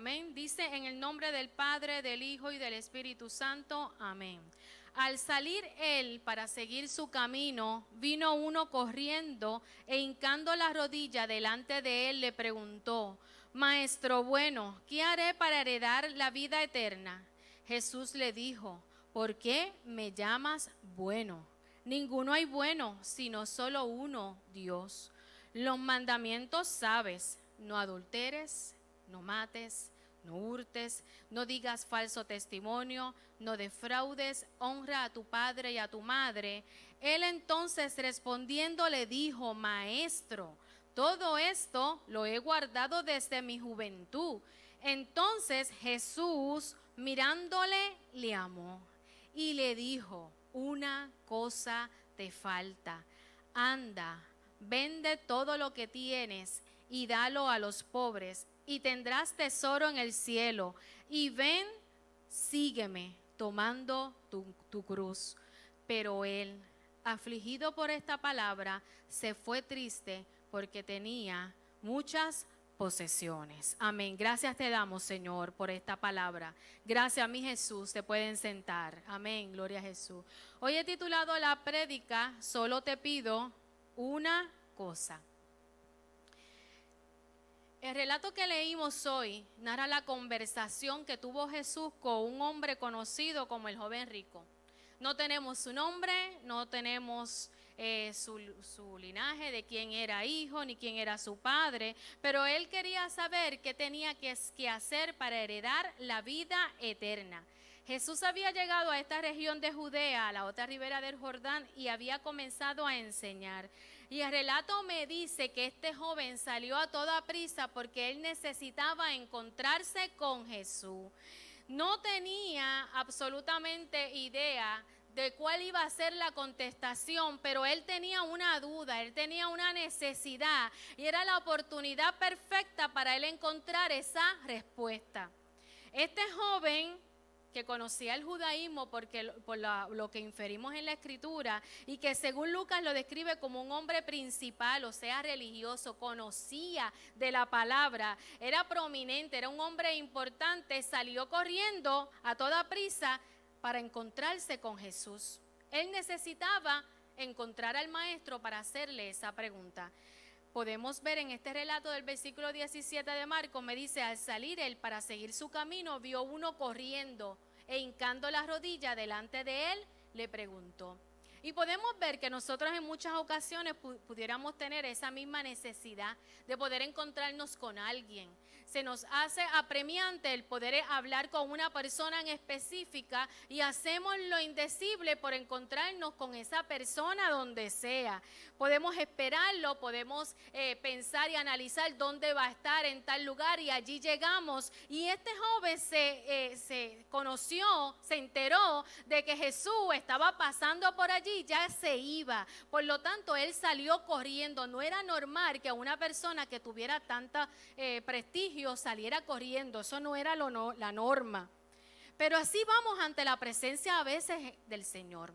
Amén. Dice en el nombre del Padre, del Hijo y del Espíritu Santo. Amén. Al salir él para seguir su camino, vino uno corriendo e hincando la rodilla delante de él le preguntó: Maestro bueno, ¿qué haré para heredar la vida eterna? Jesús le dijo: ¿por qué me llamas bueno? Ninguno hay bueno, sino solo uno, Dios. Los mandamientos sabes: no adulteres, no mates, no hurtes, no digas falso testimonio, no defraudes, honra a tu padre y a tu madre. Él entonces respondiendo le dijo: Maestro, todo esto lo he guardado desde mi juventud. Entonces Jesús, mirándole, le amó y le dijo: una cosa te falta. Anda, vende todo lo que tienes y dalo a los pobres, y tendrás tesoro en el cielo. Y ven, sígueme, tomando tu cruz. Pero él, afligido por esta palabra, se fue triste porque tenía muchas posesiones. Amén. Gracias te damos, Señor, por esta palabra. Gracias a mi Jesús. Se pueden sentar. Amén. Gloria a Jesús. Hoy he titulado la prédica: Solo te pido una cosa. El relato que leímos hoy narra la conversación que tuvo Jesús con un hombre conocido como el joven rico. No tenemos su nombre, no tenemos su linaje, de quién era hijo, ni quién era su padre, pero él quería saber qué tenía que hacer para heredar la vida eterna. Jesús había llegado a esta región de Judea, a la otra ribera del Jordán, y había comenzado a enseñar. Y el relato me dice que este joven salió a toda prisa porque él necesitaba encontrarse con Jesús. No tenía absolutamente idea de cuál iba a ser la contestación, pero él tenía una duda, él tenía una necesidad, y era la oportunidad perfecta para él encontrar esa respuesta. Este joven, que conocía el judaísmo por lo que inferimos en la escritura, y que según Lucas lo describe como un hombre principal, o sea, religioso, conocía de la palabra, era prominente, era un hombre importante, salió corriendo a toda prisa para encontrarse con Jesús. Él necesitaba encontrar al maestro para hacerle esa pregunta. Podemos ver en este relato del versículo 17 de Marcos, me dice: al salir él para seguir su camino, vio uno corriendo e hincando la rodilla delante de él, le preguntó. Y podemos ver que nosotros en muchas ocasiones pudiéramos tener esa misma necesidad de poder encontrarnos con alguien. Se nos hace apremiante el poder hablar con una persona en específica, y hacemos lo indecible por encontrarnos con esa persona donde sea. Podemos esperarlo, podemos pensar y analizar dónde va a estar en tal lugar, y allí llegamos. Y este joven se conoció, se enteró de que Jesús estaba pasando por allí, ya se iba. Por lo tanto, él salió corriendo. No era normal que una persona que tuviera tanta prestigio saliera corriendo. Eso no era la norma. Pero así vamos ante la presencia a veces del Señor.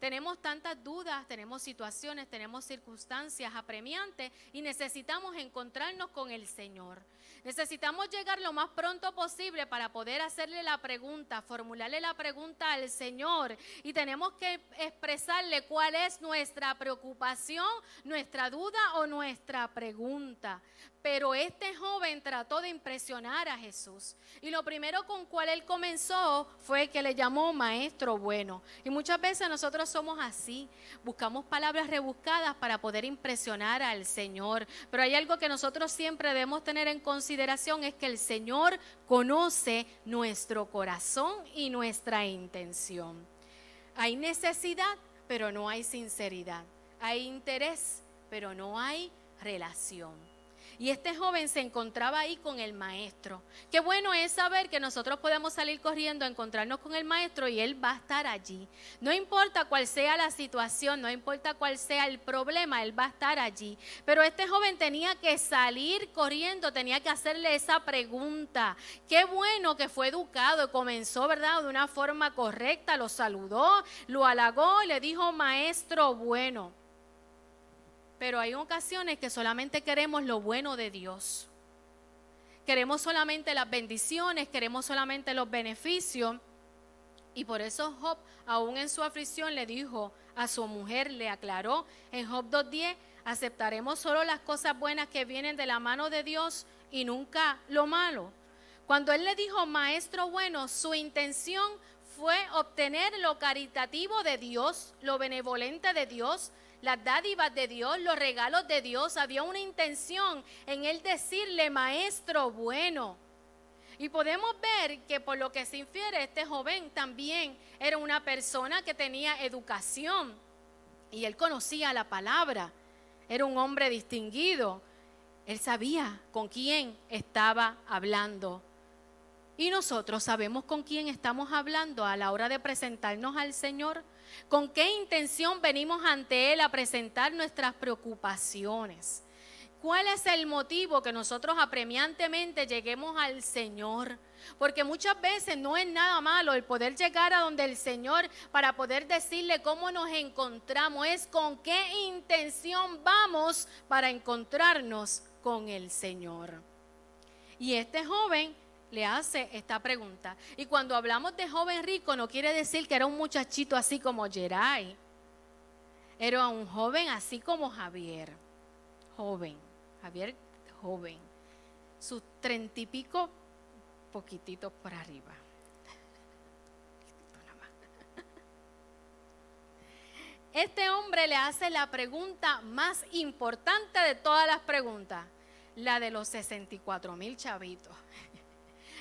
Tenemos tantas dudas, tenemos situaciones, tenemos circunstancias apremiantes, y necesitamos encontrarnos con el Señor. Necesitamos llegar lo más pronto posible para poder hacerle la pregunta, formularle la pregunta al Señor, y tenemos que expresarle cuál es nuestra preocupación, nuestra duda o nuestra pregunta. Pero este joven trató de impresionar a Jesús, y lo primero con cual él comenzó fue que le llamó maestro bueno. Y muchas veces nosotros somos así, buscamos palabras rebuscadas para poder impresionar al Señor. Pero hay algo que nosotros siempre debemos tener en consideración: es que el Señor conoce nuestro corazón y nuestra intención. Hay necesidad, pero no hay sinceridad. Hay interés, pero no hay relación. Y este joven se encontraba ahí con el maestro. Qué bueno es saber que nosotros podemos salir corriendo a encontrarnos con el maestro, y él va a estar allí. No importa cuál sea la situación, no importa cuál sea el problema, él va a estar allí. Pero este joven tenía que salir corriendo, tenía que hacerle esa pregunta. Qué bueno que fue educado y comenzó, ¿verdad?, de una forma correcta. Lo saludó, lo halagó y le dijo: maestro bueno. Pero hay ocasiones que solamente queremos lo bueno de Dios. Queremos solamente las bendiciones, queremos solamente los beneficios. Y por eso Job, aún en su aflicción, le dijo a su mujer, le aclaró en Job 2:10, aceptaremos solo las cosas buenas que vienen de la mano de Dios y nunca lo malo. Cuando él le dijo maestro bueno, su intención fue obtener lo caritativo de Dios, lo benevolente de Dios, las dádivas de Dios, los regalos de Dios. Había una intención en él decirle maestro bueno. Y podemos ver que por lo que se infiere, este joven también era una persona que tenía educación y él conocía la palabra. Era un hombre distinguido. Él sabía con quién estaba hablando. Y nosotros sabemos con quién estamos hablando a la hora de presentarnos al Señor. ¿Con qué intención venimos ante Él a presentar nuestras preocupaciones? ¿Cuál es el motivo que nosotros apremiantemente lleguemos al Señor? Porque muchas veces no es nada malo el poder llegar a donde el Señor para poder decirle cómo nos encontramos. Es con qué intención vamos para encontrarnos con el Señor. Y este joven le hace esta pregunta. Y cuando hablamos de joven rico, no quiere decir que era un muchachito así como Geray. Era un joven así como Javier. Javier joven. Sus 30 y pico, poquititos por arriba. Este hombre le hace la pregunta más importante de todas las preguntas. La de los 64,000 chavitos.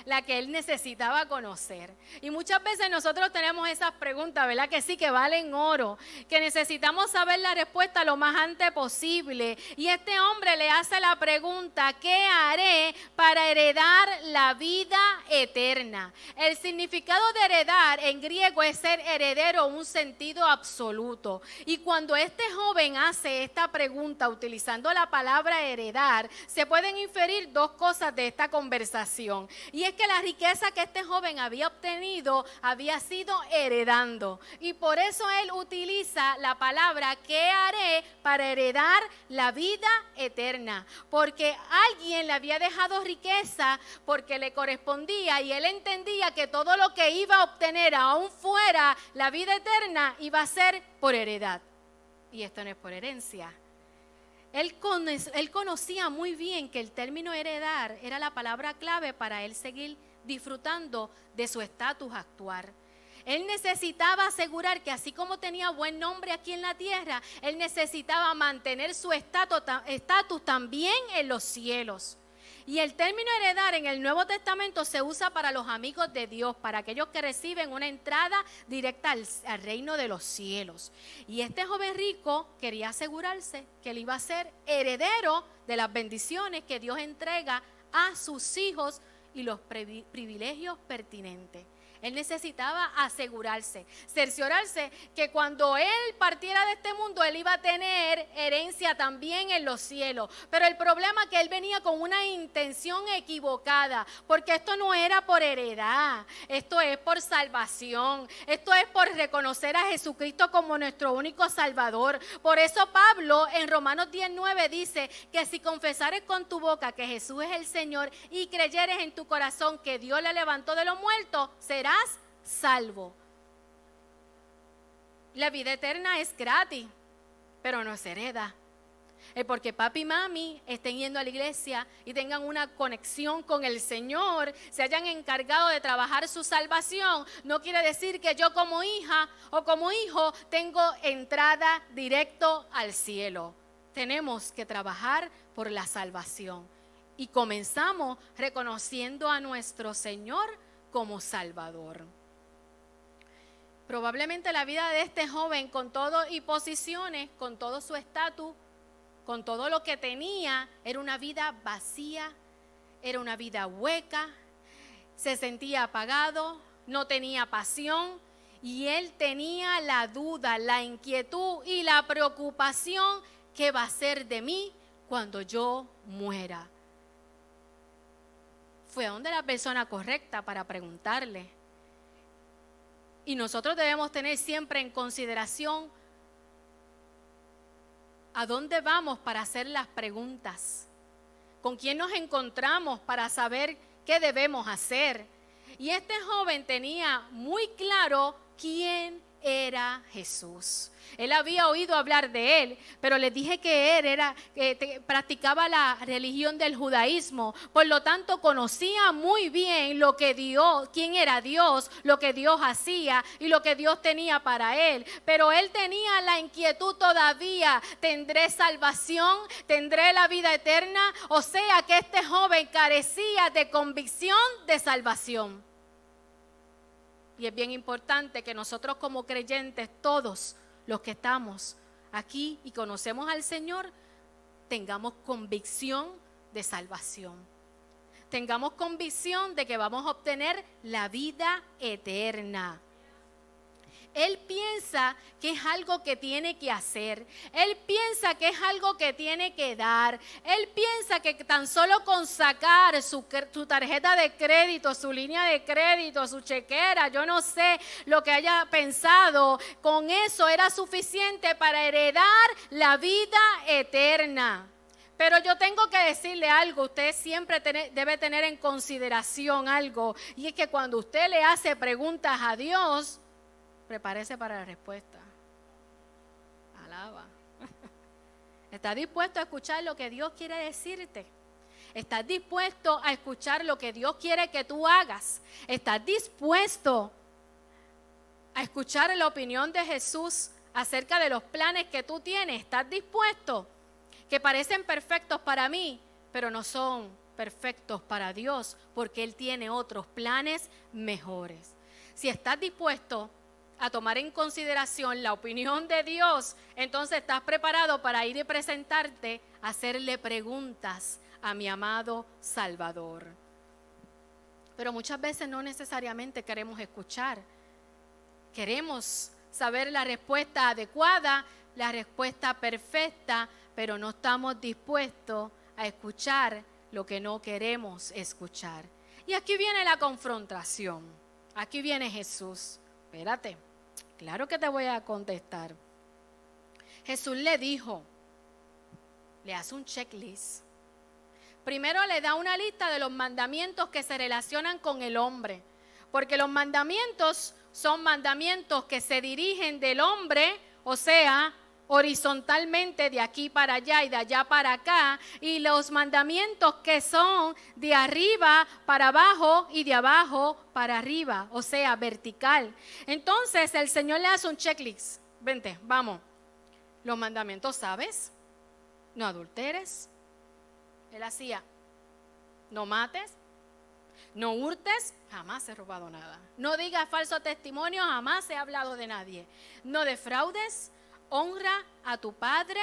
La que él necesitaba conocer. Y muchas veces nosotros tenemos esas preguntas, ¿verdad? Que sí, que valen oro, que necesitamos saber la respuesta lo más antes posible. Y este hombre le hace la pregunta, ¿qué haré para heredar la vida eterna? El significado de heredar en griego es ser heredero, un sentido absoluto. Y cuando este joven hace esta pregunta utilizando la palabra heredar, se pueden inferir dos cosas de esta conversación. Y es que la riqueza que este joven había obtenido había sido heredando. Y por eso él utiliza la palabra ¿qué haré para heredar la vida eterna? Porque alguien le había dejado riqueza porque le correspondía y él entendía que todo lo que iba a obtener aún fuera la vida eterna iba a ser por heredad. Y esto no es por herencia. Él conocía muy bien que el término heredar era la palabra clave para él seguir disfrutando de su estatus actual. Él necesitaba asegurar que así como tenía buen nombre aquí en la tierra, él necesitaba mantener su estatus también en los cielos. Y el término heredar en el Nuevo Testamento se usa para los amigos de Dios, para aquellos que reciben una entrada directa al reino de los cielos. Y este joven rico quería asegurarse que él iba a ser heredero de las bendiciones que Dios entrega a sus hijos y los privilegios pertinentes. Él necesitaba asegurarse, cerciorarse que cuando él partiera de este mundo, él iba a tener herencia también en los cielos. Pero el problema es que él venía con una intención equivocada, porque esto no era por heredad, esto es por salvación, esto es por reconocer a Jesucristo como nuestro único Salvador. Por eso Pablo en Romanos 10:9 dice que si confesares con tu boca que Jesús es el Señor y creyeres en tu corazón que Dios le levantó de los muertos, serás salvo. La vida eterna es gratis, pero no se hereda. Porque papi y mami estén yendo a la iglesia y tengan una conexión con el Señor, se hayan encargado de trabajar su salvación, no quiere decir que yo como hija o como hijo tengo entrada directo al cielo. Tenemos que trabajar por la salvación y comenzamos reconociendo a nuestro Señor como Salvador. Probablemente la vida de este joven, con todo y posiciones, con todo su estatus, con todo lo que tenía, era una vida vacía, era una vida hueca, se sentía apagado, no tenía pasión y él tenía la duda, la inquietud y la preocupación: ¿qué va a ser de mí cuando yo muera? Fue a donde la persona correcta para preguntarle. Y nosotros debemos tener siempre en consideración a dónde vamos para hacer las preguntas. con quién nos encontramos para saber qué debemos hacer. Y este joven tenía muy claro quién era Jesús. Él había oído hablar de él, pero les dije que él practicaba la religión del judaísmo. Por lo tanto, conocía muy bien lo que Dios, quién era Dios, lo que Dios hacía y lo que Dios tenía para él. Pero él tenía la inquietud todavía: ¿tendré salvación? ¿Tendré la vida eterna? O sea que este joven carecía de convicción de salvación. Y es bien importante que nosotros como creyentes, todos los que estamos aquí y conocemos al Señor, tengamos convicción de salvación. Tengamos convicción de que vamos a obtener la vida eterna. Él piensa que es algo que tiene que hacer. Él piensa que es algo que tiene que dar. Él piensa que tan solo con sacar su tarjeta de crédito, su línea de crédito, su chequera, yo no sé lo que haya pensado, con eso era suficiente para heredar la vida eterna. Pero yo tengo que decirle algo: usted siempre debe tener en consideración algo, y es que cuando usted le hace preguntas a Dios, prepárese para la respuesta. Alaba. ¿Estás dispuesto a escuchar lo que Dios quiere decirte? ¿Estás dispuesto a escuchar lo que Dios quiere que tú hagas? ¿Estás dispuesto a escuchar la opinión de Jesús acerca de los planes que tú tienes? ¿Estás dispuesto? Que parecen perfectos para mí, pero no son perfectos para Dios, porque Él tiene otros planes mejores. Si estás dispuesto a tomar en consideración la opinión de Dios, entonces estás preparado para ir y presentarte a hacerle preguntas a mi amado Salvador. Pero muchas veces no necesariamente queremos escuchar. Queremos saber la respuesta adecuada, la respuesta perfecta, pero no estamos dispuestos a escuchar lo que no queremos escuchar. Y aquí viene la confrontación. Aquí viene Jesús. Espérate, claro que te voy a contestar. Jesús le dijo, le hace un checklist. Primero le da una lista de los mandamientos que se relacionan con el hombre, porque los mandamientos son mandamientos que se dirigen del hombre, o sea, horizontalmente de aquí para allá y de allá para acá, y los mandamientos que son de arriba para abajo y de abajo para arriba, o sea, vertical. Entonces el Señor le hace un checklist. Vente, vamos. Los mandamientos, ¿sabes? No adulteres. Él hacía: no mates, no hurtes, jamás he robado nada. No digas falso testimonio, jamás he hablado de nadie. No defraudes. Honra a tu padre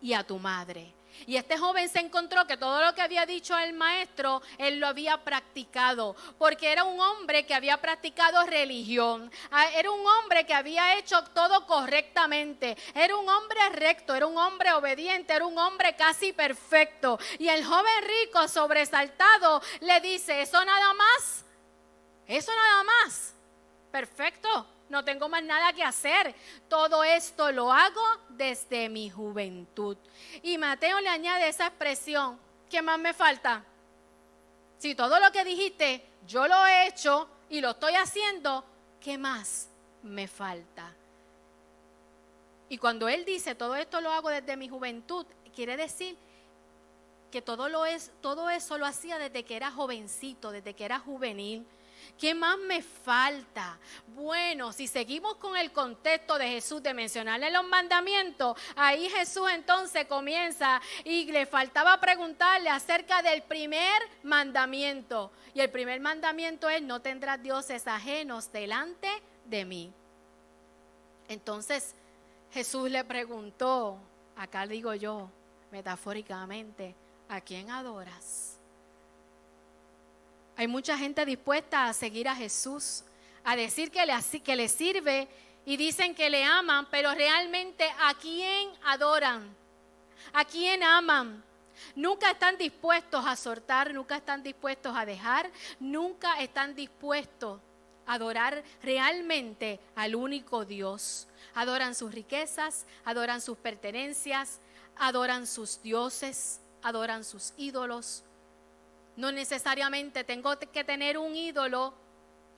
y a tu madre. Y este joven se encontró que todo lo que había dicho el maestro, él lo había practicado, porque era un hombre que había practicado religión, era un hombre que había hecho todo correctamente, era un hombre recto, era un hombre obediente, era un hombre casi perfecto. Y el joven rico, sobresaltado, le dice: ¿eso nada más? ¿Eso nada más? Perfecto. No tengo más nada que hacer. Todo esto lo hago desde mi juventud. Y Mateo le añade esa expresión: ¿qué más me falta? Si todo lo que dijiste yo lo he hecho y lo estoy haciendo, ¿qué más me falta? Y cuando él dice todo esto lo hago desde mi juventud, quiere decir que todo eso lo hacía desde que era jovencito, desde que era juvenil. ¿Qué más me falta? Bueno, si seguimos con el contexto de Jesús de mencionarle los mandamientos, ahí Jesús entonces comienza y le faltaba preguntarle acerca del primer mandamiento. Y el primer mandamiento es: no tendrás dioses ajenos delante de mí. Entonces Jesús le preguntó, acá digo yo metafóricamente, ¿a quién adoras? Hay mucha gente dispuesta a seguir a Jesús, a decir que le sirve y dicen que le aman, pero realmente ¿a quién adoran? ¿A quién aman? Nunca están dispuestos a soltar, nunca están dispuestos a dejar, nunca están dispuestos a adorar realmente al único Dios. Adoran sus riquezas, adoran sus pertenencias, adoran sus dioses. adoran sus ídolos. No necesariamente tengo que tener un ídolo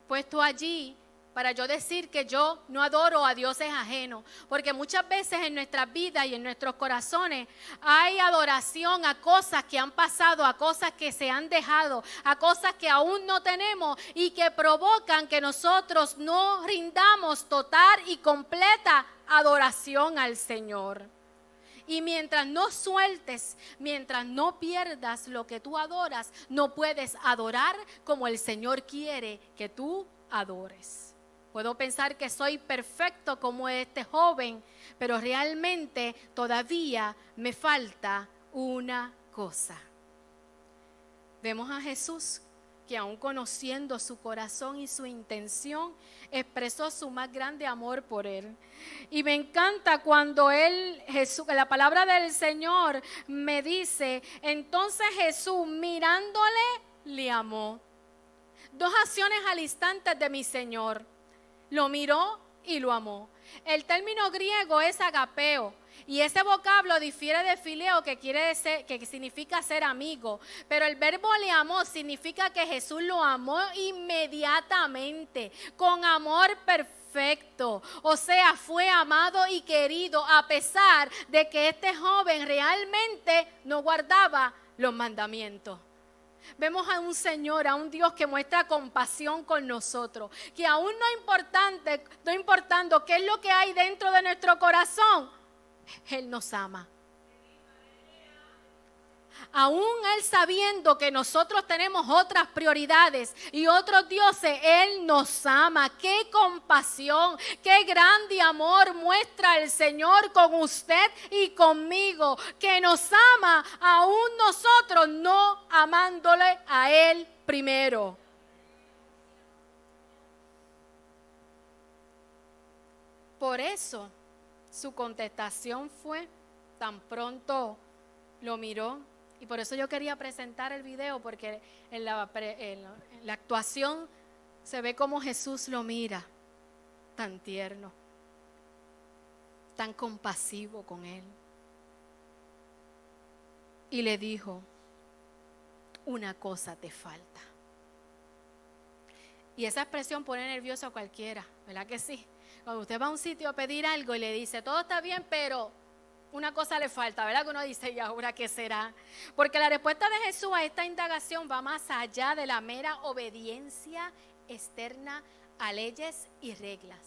puesto allí para yo decir que yo no adoro a dioses ajenos, porque muchas veces en nuestras vidas y en nuestros corazones hay adoración a cosas que han pasado, a cosas que se han dejado, a cosas que aún no tenemos y que provocan que nosotros no rindamos total y completa adoración al Señor. Y mientras no sueltes, mientras no pierdas lo que tú adoras, no puedes adorar como el Señor quiere que tú adores. Puedo pensar que soy perfecto como este joven, pero realmente todavía me falta una cosa. Vemos a Jesús que aún conociendo su corazón y su intención, expresó su más grande amor por él. Y me encanta cuando Jesús, la palabra del Señor me dice, entonces Jesús mirándole, le amó. Dos acciones al instante de mi Señor. Lo miró y lo amó. El término griego es agapeo. Y ese vocablo difiere de fileo, que significa ser amigo. Pero el verbo le amó significa que Jesús lo amó inmediatamente, con amor perfecto. O sea, fue amado y querido a pesar de que este joven realmente no guardaba los mandamientos. Vemos a un Señor, a un Dios que muestra compasión con nosotros, que aún no importando qué es lo que hay dentro de nuestro corazón, Él nos ama. Aún Él sabiendo que nosotros tenemos otras prioridades y otros dioses, Él nos ama. ¡Qué compasión! ¡Qué grande amor muestra el Señor con usted y conmigo! Que nos ama aún nosotros no amándole a Él primero. Por eso su contestación fue tan pronto lo miró. Y por eso yo quería presentar el video, porque en la actuación se ve como Jesús lo mira, tan tierno, tan compasivo con él. Y le dijo, una cosa te falta. Y esa expresión pone nervioso a cualquiera, ¿verdad que sí? Cuando usted va a un sitio a pedir algo y le dice, todo está bien, pero una cosa le falta, ¿verdad? Que uno dice, ¿y ahora qué será? Porque la respuesta de Jesús a esta indagación va más allá de la mera obediencia externa a leyes y reglas.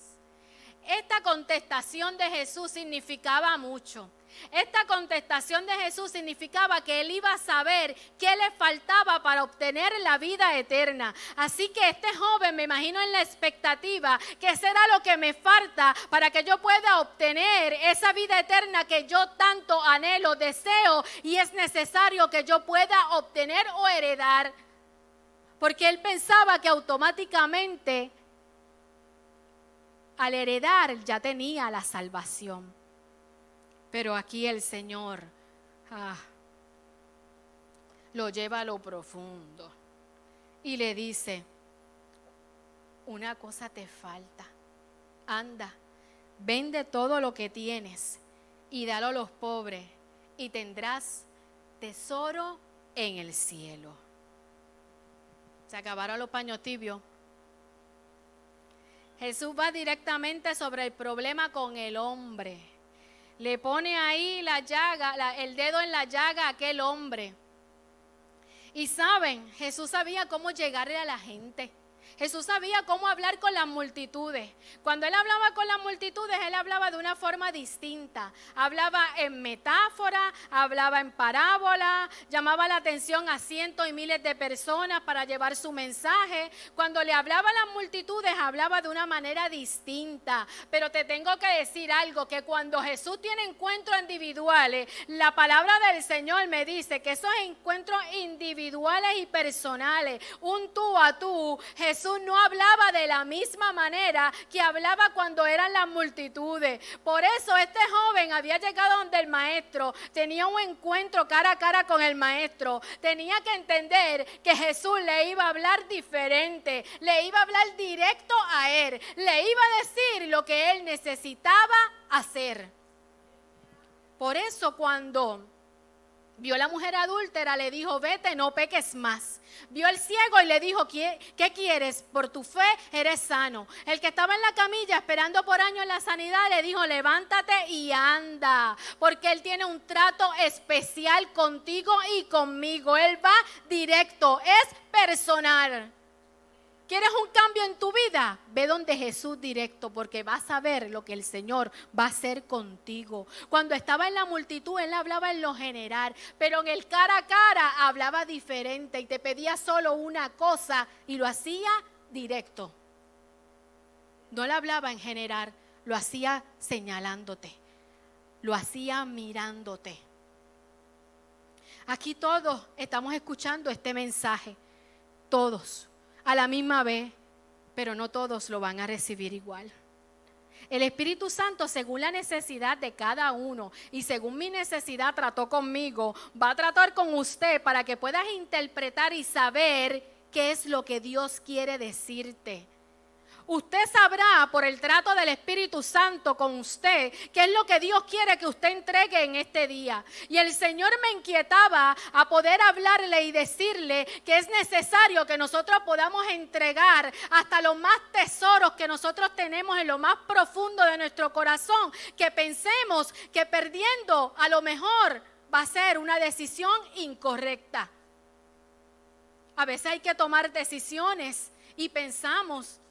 Esta contestación de Jesús significaba mucho. Esta contestación de Jesús significaba que Él iba a saber qué le faltaba para obtener la vida eterna. Así que este joven, me imagino en la expectativa, ¿qué será lo que me falta para que yo pueda obtener esa vida eterna que yo tanto anhelo, deseo y es necesario que yo pueda obtener o heredar? Porque él pensaba que automáticamente al heredar ya tenía la salvación. Pero aquí el Señor lo lleva a lo profundo y le dice, una cosa te falta, anda, vende todo lo que tienes y dalo a los pobres y tendrás tesoro en el cielo. Se acabaron los paños tibios. Jesús va directamente sobre el problema con el hombre. Le pone ahí la llaga, el dedo en la llaga a aquel hombre. Y saben, Jesús sabía cómo llegarle a la gente. Jesús sabía cómo hablar con las multitudes. Cuando Él hablaba con las multitudes, Él hablaba de una forma distinta. Hablaba en metáfora, hablaba en parábola, llamaba la atención a cientos y miles de personas para llevar su mensaje. Cuando le hablaba a las multitudes, hablaba de una manera distinta. Pero te tengo que decir algo, que cuando Jesús tiene encuentros individuales, la palabra del Señor me dice que esos encuentros individuales y personales, un tú a tú, Jesús no hablaba de la misma manera que hablaba cuando eran las multitudes. Por eso este joven había llegado donde el maestro, tenía un encuentro cara a cara con el maestro, tenía que entender que Jesús le iba a hablar diferente, le iba a hablar directo a él, le iba a decir lo que él necesitaba hacer. Por eso cuando Vio a la mujer adúltera, le dijo, vete, no peques más. Vio al ciego y le dijo, ¿qué quieres? Por tu fe eres sano. El que estaba en la camilla esperando por años la sanidad, le dijo, levántate y anda. Porque Él tiene un trato especial contigo y conmigo. Él va directo, es personal. ¿Quieres un cambio en tu vida? Ve donde Jesús directo, porque vas a ver lo que el Señor va a hacer contigo. Cuando estaba en la multitud, Él hablaba en lo general, pero en el cara a cara hablaba diferente y te pedía solo una cosa y lo hacía directo. No le hablaba en general, lo hacía señalándote, lo hacía mirándote. Aquí todos estamos escuchando este mensaje, todos. A la misma vez, pero no todos lo van a recibir igual. El Espíritu Santo, según la necesidad de cada uno y según mi necesidad trató conmigo, va a tratar con usted para que puedas interpretar y saber qué es lo que Dios quiere decirte. Usted sabrá por el trato del Espíritu Santo con usted qué es lo que Dios quiere que usted entregue en este día. Y el Señor me inquietaba a poder hablarle y decirle que es necesario que nosotros podamos entregar hasta los más tesoros que nosotros tenemos en lo más profundo de nuestro corazón, que pensemos que perdiendo a lo mejor va a ser una decisión incorrecta. A veces hay que tomar decisiones y pensamos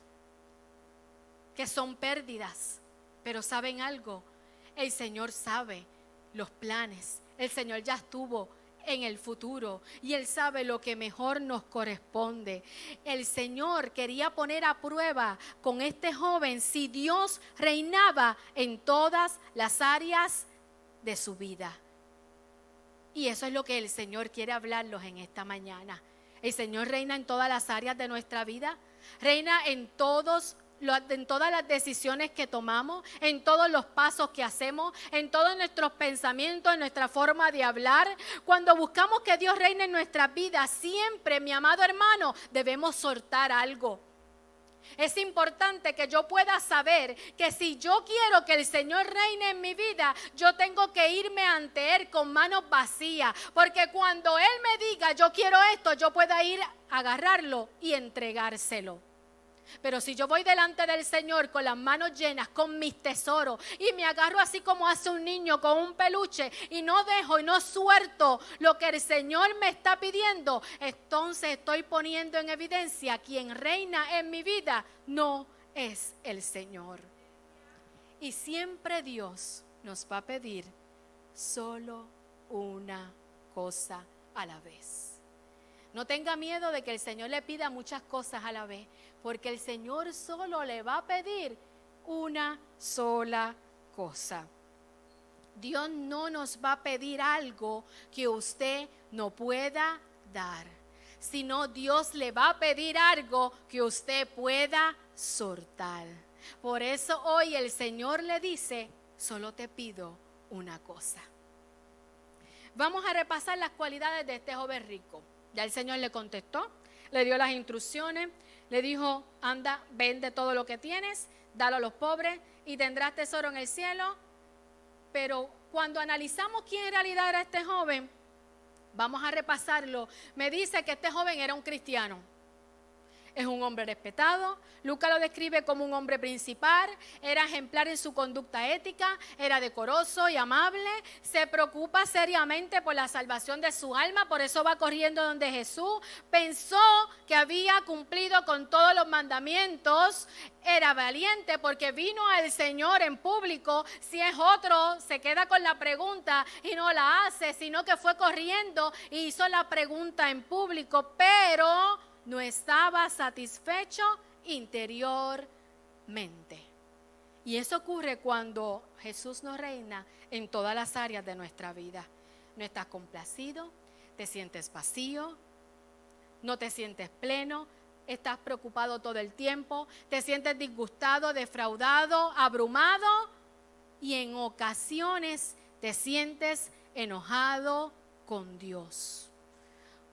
que son pérdidas, pero ¿saben algo? El Señor sabe los planes, el Señor ya estuvo en el futuro y Él sabe lo que mejor nos corresponde. El Señor quería poner a prueba con este joven si Dios reinaba en todas las áreas de su vida. Y eso es lo que el Señor quiere hablarlos en esta mañana. El Señor reina en todas las áreas de nuestra vida, reina en todas las decisiones que tomamos, en todos los pasos que hacemos, en todos nuestros pensamientos, en nuestra forma de hablar. Cuando buscamos que Dios reine en nuestras vidas, siempre, mi amado hermano, debemos soltar algo. Es importante que yo pueda saber que si yo quiero que el Señor reine en mi vida, yo tengo que irme ante Él con manos vacías, porque cuando Él me diga yo quiero esto, yo pueda ir a agarrarlo y entregárselo. Pero si yo voy delante del Señor con las manos llenas, con mis tesoros, y me agarro así como hace un niño con un peluche y no dejo y no suelto lo que el Señor me está pidiendo, entonces estoy poniendo en evidencia quien reina en mi vida no es el Señor. Y siempre Dios nos va a pedir solo una cosa a la vez. No tenga miedo de que el Señor le pida muchas cosas a la vez, porque el Señor solo le va a pedir una sola cosa. Dios no nos va a pedir algo que usted no pueda dar, sino Dios le va a pedir algo que usted pueda soltar. Por eso hoy el Señor le dice, solo te pido una cosa. Vamos a repasar las cualidades de este joven rico. Ya el Señor le contestó, le dio las instrucciones, le dijo, anda, vende todo lo que tienes, dalo a los pobres y tendrás tesoro en el cielo. Pero cuando analizamos quién en realidad era este joven, vamos a repasarlo. Me dice que este joven era un cristiano. Es un hombre respetado. Lucas lo describe como un hombre principal. Era ejemplar en su conducta ética. Era decoroso y amable. Se preocupa seriamente por la salvación de su alma. Por eso va corriendo donde Jesús. Pensó que había cumplido con todos los mandamientos. Era valiente porque vino al Señor en público. Si es otro, se queda con la pregunta y no la hace, sino que fue corriendo y hizo la pregunta en público. Pero no estaba satisfecho interiormente. Y eso ocurre cuando Jesús nos reina en todas las áreas de nuestra vida. No estás complacido, te sientes vacío, no te sientes pleno, estás preocupado todo el tiempo, te sientes disgustado, defraudado, abrumado y en ocasiones te sientes enojado con Dios.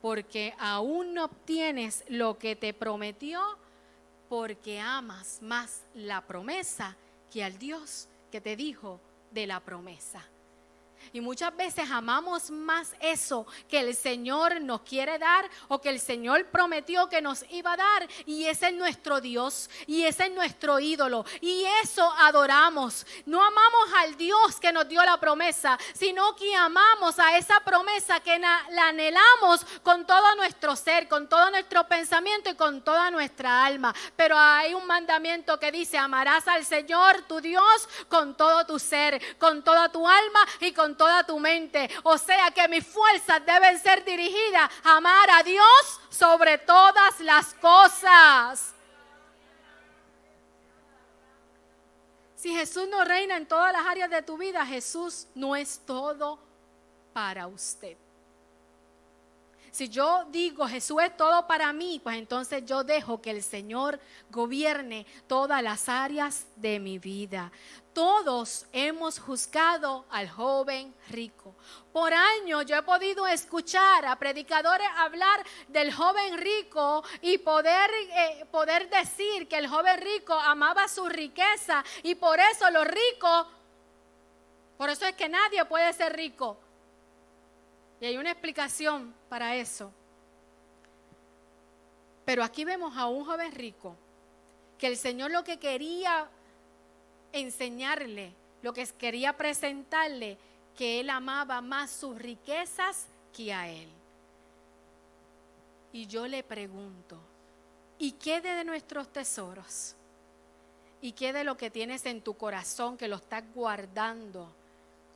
Porque aún no obtienes lo que te prometió, porque amas más la promesa que al Dios que te dijo de la promesa. Y muchas veces amamos más eso que el Señor nos quiere dar o que el Señor prometió que nos iba a dar. Y ese es nuestro Dios y ese es nuestro ídolo. Y eso adoramos. No amamos al Dios que nos dio la promesa, sino que amamos a esa promesa que la anhelamos con todo nuestro ser, con todo nuestro pensamiento y con toda nuestra alma. Pero hay un mandamiento que dice: amarás al Señor tu Dios con todo tu ser, con toda tu alma y con toda tu mente. O sea que mis fuerzas deben ser dirigidas a amar a Dios sobre todas las cosas. Si Jesús no reina en todas las áreas de tu vida, Jesús no es todo para usted. Si yo digo Jesús es todo para mí, pues entonces yo dejo que el Señor gobierne todas las áreas de mi vida. Todos hemos juzgado al joven rico. Por años yo he podido escuchar a predicadores hablar del joven rico y poder decir que el joven rico amaba su riqueza y por eso los ricos, por eso es que nadie puede ser rico. Y hay una explicación para eso. Pero aquí vemos a un joven rico que el Señor lo que quería enseñarle, lo que quería presentarle, que él amaba más sus riquezas que a él. Y yo le pregunto, ¿y qué de nuestros tesoros? ¿Y qué de lo que tienes en tu corazón que lo estás guardando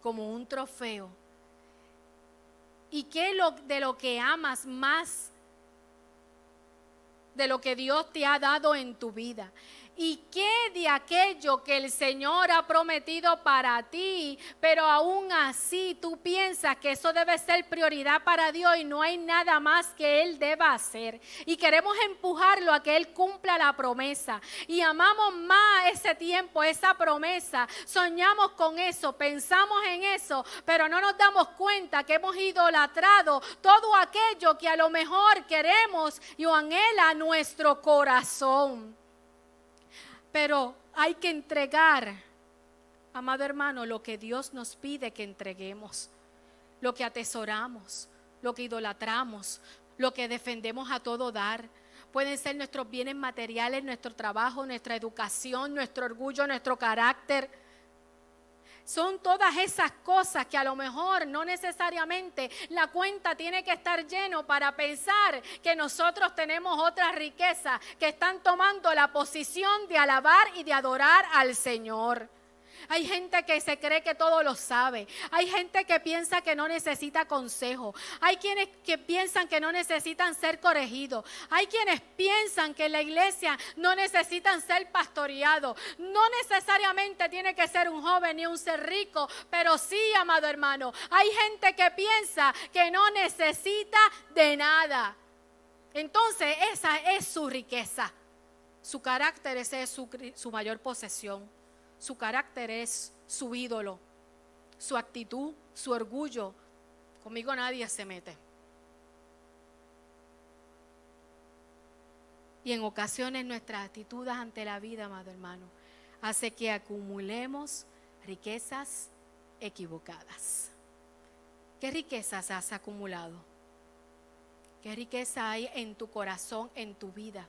como un trofeo? ¿Y qué de lo que amas más de lo que Dios te ha dado en tu vida? ¿Y qué de aquello que el Señor ha prometido para ti, pero aún así tú piensas que eso debe ser prioridad para Dios y no hay nada más que Él deba hacer? Y queremos empujarlo a que Él cumpla la promesa. Y amamos más ese tiempo, esa promesa. Soñamos con eso, pensamos en eso, pero no nos damos cuenta que hemos idolatrado todo aquello que a lo mejor queremos y anhela nuestro corazón. Pero hay que entregar, amado hermano, lo que Dios nos pide que entreguemos, lo que atesoramos, lo que idolatramos, lo que defendemos a todo dar. Pueden ser nuestros bienes materiales, nuestro trabajo, nuestra educación, nuestro orgullo, nuestro carácter. Son todas esas cosas que a lo mejor no necesariamente la cuenta tiene que estar lleno para pensar que nosotros tenemos otras riquezas que están tomando la posición de alabar y de adorar al Señor. Hay gente que se cree que todo lo sabe. Hay gente que piensa que no necesita consejo. Hay quienes que piensan que no necesitan ser corregidos. Hay quienes piensan que en la iglesia no necesitan ser pastoreados. No necesariamente tiene que ser un joven ni un ser rico, pero sí, amado hermano, hay gente que piensa que no necesita de nada. Entonces esa es su riqueza. Su carácter, ese es su mayor posesión. Su carácter es su ídolo, su actitud, su orgullo. Conmigo nadie se mete. Y en ocasiones nuestras actitudes ante la vida, amado hermano, hace que acumulemos riquezas equivocadas. ¿Qué riquezas has acumulado? ¿Qué riqueza hay en tu corazón, en tu vida?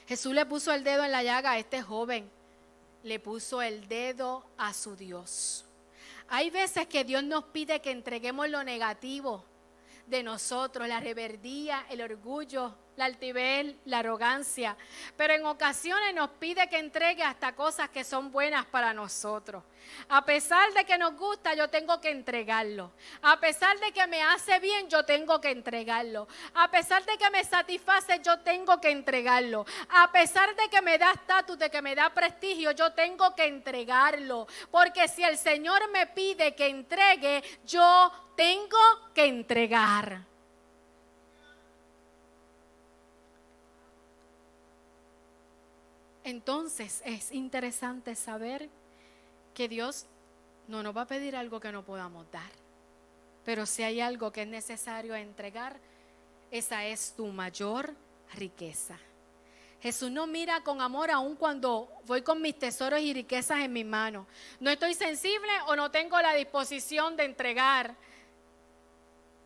Jesús le puso el dedo en la llaga a este joven. Le puso el dedo a su Dios. Hay veces que Dios nos pide que entreguemos lo negativo de nosotros, la rebeldía, el orgullo, la altivez, la arrogancia. Pero en ocasiones nos pide que entregue hasta cosas que son buenas para nosotros. A pesar de que nos gusta, yo tengo que entregarlo. A pesar de que me hace bien, yo tengo que entregarlo. A pesar de que me satisface, yo tengo que entregarlo. A pesar de que me da estatus, de que me da prestigio, yo tengo que entregarlo. Porque si el Señor me pide que entregue, yo tengo que entregar. Entonces es interesante saber que Dios no nos va a pedir algo que no podamos dar. Pero si hay algo que es necesario entregar, esa es tu mayor riqueza. Jesús nos mira con amor aun cuando voy con mis tesoros y riquezas en mis manos. No estoy sensible o no tengo la disposición de entregar.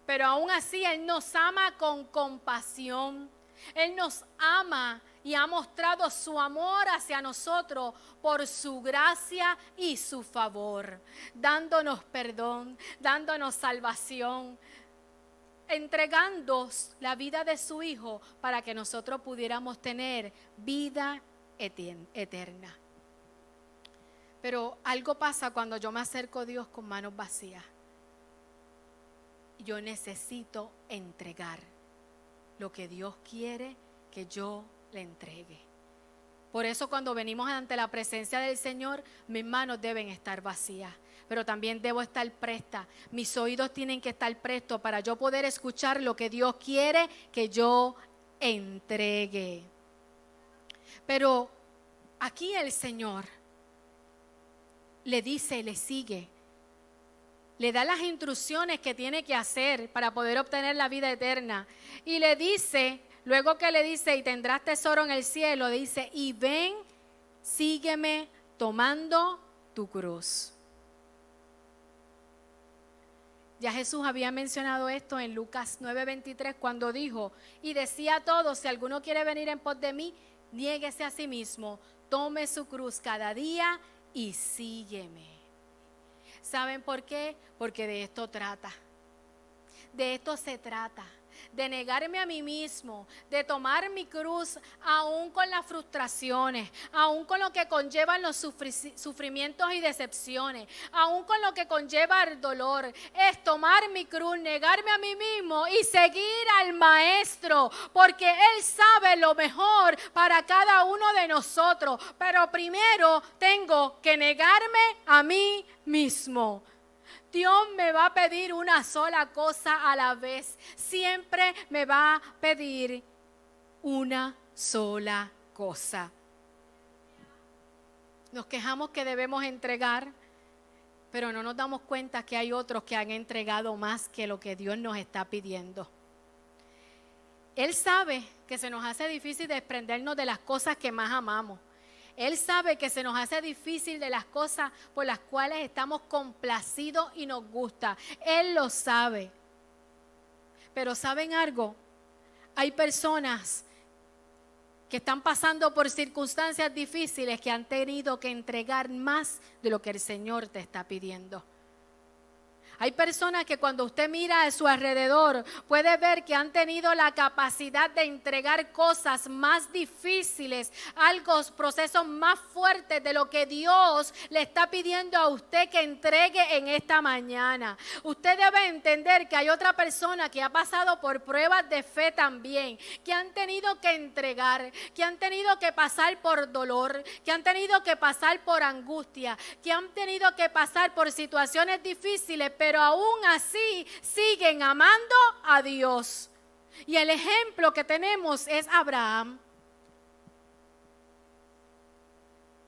Pero aún así Él nos ama con compasión. Él nos ama y ha mostrado su amor hacia nosotros por su gracia y su favor, dándonos perdón, dándonos salvación, entregando la vida de su Hijo para que nosotros pudiéramos tener vida eterna. Pero algo pasa cuando yo me acerco a Dios con manos vacías. Yo necesito entregar lo que Dios quiere que yo le entregue. Por eso cuando venimos ante la presencia del Señor, mis manos deben estar vacías, pero también debo estar presta. Mis oídos tienen que estar prestos para yo poder escuchar lo que Dios quiere que yo entregue. Pero aquí el Señor le dice, le sigue, le da las instrucciones que tiene que hacer para poder obtener la vida eterna. Y le dice, luego que le dice, y tendrás tesoro en el cielo, dice, y ven, sígueme tomando tu cruz. Ya Jesús había mencionado esto en Lucas 9:23 cuando dijo, y decía a todos, si alguno quiere venir en pos de mí, niéguese a sí mismo, tome su cruz cada día y sígueme. ¿Saben por qué? Porque de esto trata. De esto se trata. De negarme a mí mismo, de tomar mi cruz aún con las frustraciones, aún con lo que conllevan los sufrimientos y decepciones, aún con lo que conlleva el dolor. Es tomar mi cruz, negarme a mí mismo y seguir al Maestro, porque Él sabe lo mejor para cada uno de nosotros. Pero primero tengo que negarme a mí mismo. Dios me va a pedir una sola cosa a la vez. Siempre me va a pedir una sola cosa. Nos quejamos que debemos entregar, pero no nos damos cuenta que hay otros que han entregado más que lo que Dios nos está pidiendo. Él sabe que se nos hace difícil desprendernos de las cosas que más amamos. Él sabe que se nos hace difícil de las cosas por las cuales estamos complacidos y nos gusta. Él lo sabe. Pero ¿saben algo? Hay personas que están pasando por circunstancias difíciles que han tenido que entregar más de lo que el Señor te está pidiendo. Hay personas que cuando usted mira a su alrededor puede ver que han tenido la capacidad de entregar cosas más difíciles, procesos más fuertes de lo que Dios le está pidiendo a usted que entregue en esta mañana. Usted debe entender que hay otra persona que ha pasado por pruebas de fe también, que han tenido que entregar, que han tenido que pasar por dolor, que han tenido que pasar por angustia, que han tenido que pasar por situaciones difíciles, pero aún así siguen amando a Dios. Y el ejemplo que tenemos es Abraham.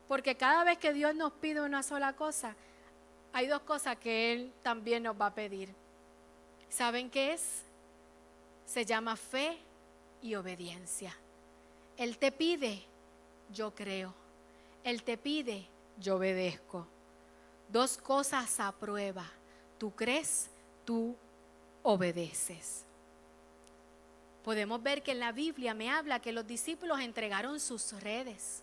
Porque cada vez que Dios nos pide una sola cosa, hay dos cosas que Él también nos va a pedir. ¿Saben qué es? Se llama fe y obediencia. Él te pide, yo creo. Él te pide, yo obedezco. Dos cosas a prueba. Tú crees, tú obedeces. Podemos ver que en la Biblia me habla que los discípulos entregaron sus redes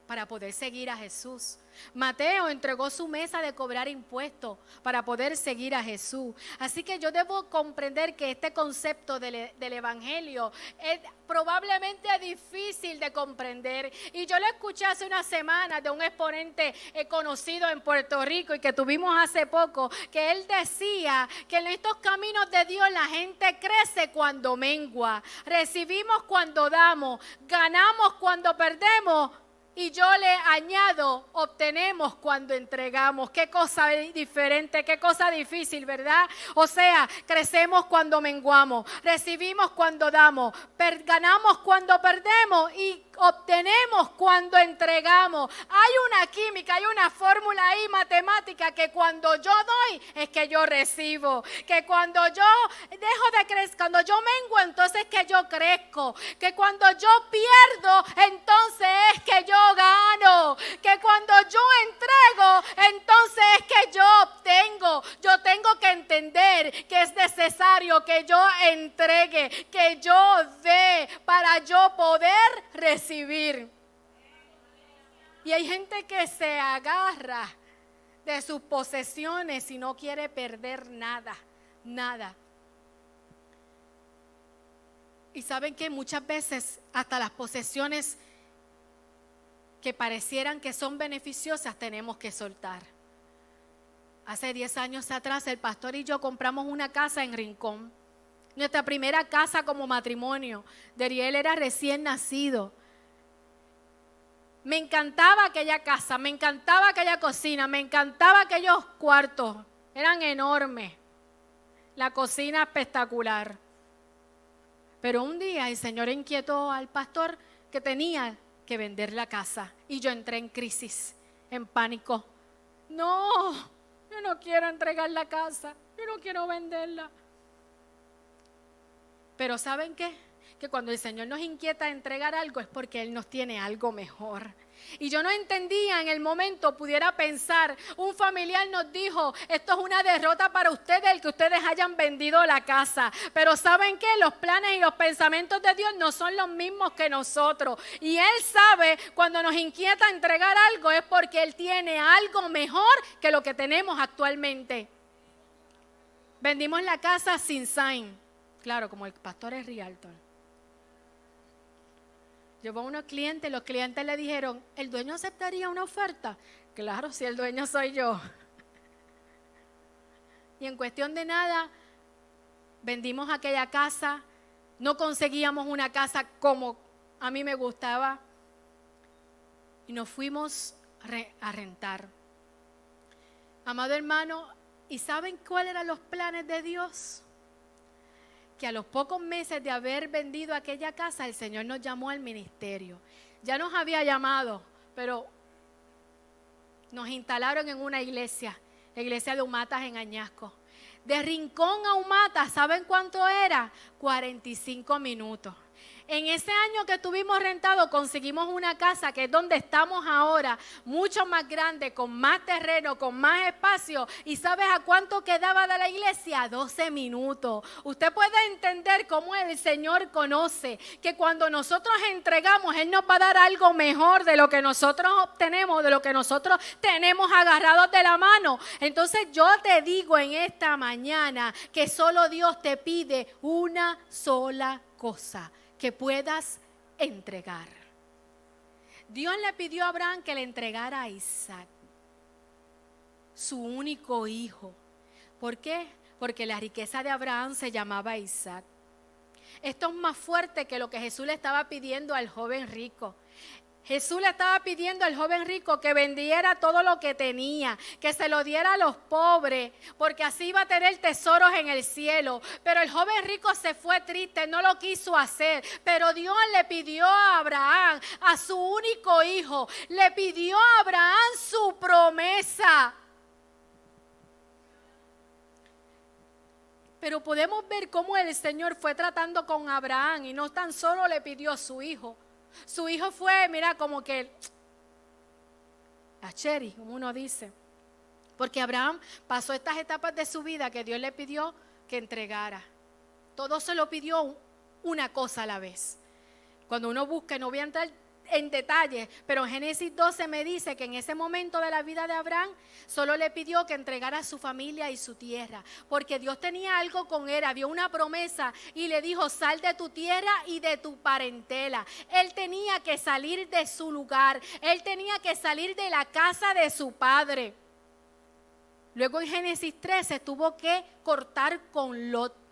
para poder seguir a Jesús. Mateo entregó su mesa de cobrar impuestos para poder seguir a Jesús. Así que yo debo comprender que este concepto del Evangelio es probablemente difícil de comprender. Y yo lo escuché hace una semana de un exponente conocido en Puerto Rico y que tuvimos hace poco, que él decía que en estos caminos de Dios la gente crece cuando mengua, recibimos cuando damos, ganamos cuando perdemos. Y yo le añado, obtenemos cuando entregamos. Qué cosa diferente, qué cosa difícil, ¿verdad? O sea, crecemos cuando menguamos, recibimos cuando damos, ganamos cuando perdemos y obtenemos cuando entregamos. Hay una química, hay una fórmula ahí matemática que cuando yo doy es que yo recibo. Que cuando yo dejo de crecer, cuando yo menguo, entonces es que yo crezco. Que cuando yo pierdo, entonces es que yo gano. Que cuando yo entrego, entonces es que yo obtengo. Yo tengo que entender que es necesario que yo entregue, que yo dé para yo poder recibir. Y hay gente que se agarra de sus posesiones y no quiere perder nada, nada. Y saben que muchas veces hasta las posesiones que parecieran que son beneficiosas tenemos que soltar. Hace 10 años atrás el pastor y yo compramos una casa en Rincón. Nuestra primera casa como matrimonio. Deriel era recién nacido. Me encantaba aquella casa, me encantaba aquella cocina, me encantaba aquellos cuartos. Eran enormes. La cocina espectacular. Pero un día el Señor inquietó al pastor que tenía que vender la casa. Y yo entré en crisis, en pánico. No, yo no quiero entregar la casa, yo no quiero venderla. Pero ¿saben qué? Que cuando el Señor nos inquieta a entregar algo es porque Él nos tiene algo mejor. Y yo no entendía en el momento, pudiera pensar, un familiar nos dijo, esto es una derrota para ustedes el que ustedes hayan vendido la casa. Pero ¿saben qué? Los planes y los pensamientos de Dios no son los mismos que nosotros. Y Él sabe cuando nos inquieta entregar algo es porque Él tiene algo mejor que lo que tenemos actualmente. Vendimos la casa sin sign. Claro, como el pastor es realtor. Llevó a unos clientes, los clientes le dijeron, ¿el dueño aceptaría una oferta? Claro, si el dueño soy yo. Y en cuestión de nada, vendimos aquella casa, no conseguíamos una casa como a mí me gustaba y nos fuimos a rentar. Amado hermano, ¿y saben cuáles eran los planes de Dios? Que a los pocos meses de haber vendido aquella casa, el Señor nos llamó al ministerio. Ya nos había llamado, pero nos instalaron en una iglesia, la iglesia de Humatas en Añasco. De Rincón a Humatas, ¿saben cuánto era? 45 minutos. En ese año que estuvimos rentados conseguimos una casa que es donde estamos ahora, mucho más grande, con más terreno, con más espacio. ¿Y sabes a cuánto quedaba de la iglesia? 12 minutos. Usted puede entender cómo el Señor conoce que cuando nosotros entregamos, Él nos va a dar algo mejor de lo que nosotros obtenemos, de lo que nosotros tenemos agarrados de la mano. Entonces yo te digo en esta mañana que solo Dios te pide una sola cosa: que puedas entregar. Dios le pidió a Abraham que le entregara a Isaac, su único hijo. ¿Por qué? Porque la riqueza de Abraham se llamaba Isaac. Esto es más fuerte que lo que Jesús le estaba pidiendo al joven rico. Jesús le estaba pidiendo al joven rico que vendiera todo lo que tenía, que se lo diera a los pobres, porque así iba a tener tesoros en el cielo. Pero el joven rico se fue triste, no lo quiso hacer. Pero Dios le pidió a Abraham, a su único hijo, le pidió a Abraham su promesa. Pero podemos ver cómo el Señor fue tratando con Abraham y no tan solo le pidió a su hijo. Su hijo fue, mira, como que a cherry, como uno dice. Porque Abraham pasó estas etapas de su vida que Dios le pidió que entregara. Todo se lo pidió una cosa a la vez. Cuando uno busca, no voy a entrar en detalles, pero en Génesis 12 me dice que en ese momento de la vida de Abraham solo le pidió que entregara a su familia y su tierra, porque Dios tenía algo con él, había una promesa y le dijo: sal de tu tierra y de tu parentela. Él tenía que salir de su lugar, él tenía que salir de la casa de su padre. Luego en Génesis 13 tuvo que cortar con Lot.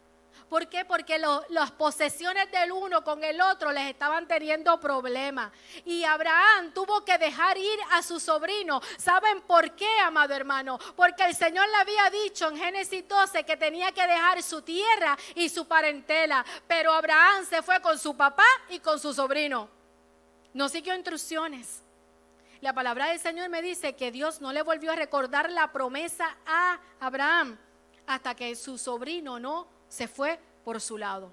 ¿Por qué? Porque las posesiones del uno con el otro les estaban teniendo problemas. Y Abraham tuvo que dejar ir a su sobrino. ¿Saben por qué, amado hermano? Porque el Señor le había dicho en Génesis 12 que tenía que dejar su tierra y su parentela. Pero Abraham se fue con su papá y con su sobrino. No siguió instrucciones. La palabra del Señor me dice que Dios no le volvió a recordar la promesa a Abraham hasta que su sobrino no se fue por su lado.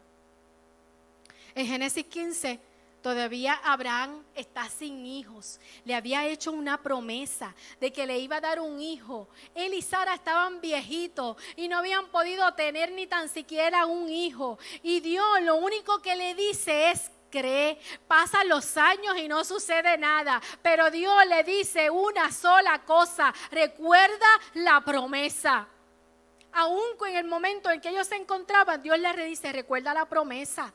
En Génesis 15, todavía Abraham está sin hijos. Le había hecho una promesa de que le iba a dar un hijo. Él y Sara estaban viejitos y no habían podido tener ni tan siquiera un hijo. Y Dios lo único que le dice es: cree. Pasan los años y no sucede nada, pero Dios le dice una sola cosa: recuerda la promesa. Aún en el momento en que ellos se encontraban, Dios les dice: recuerda la promesa.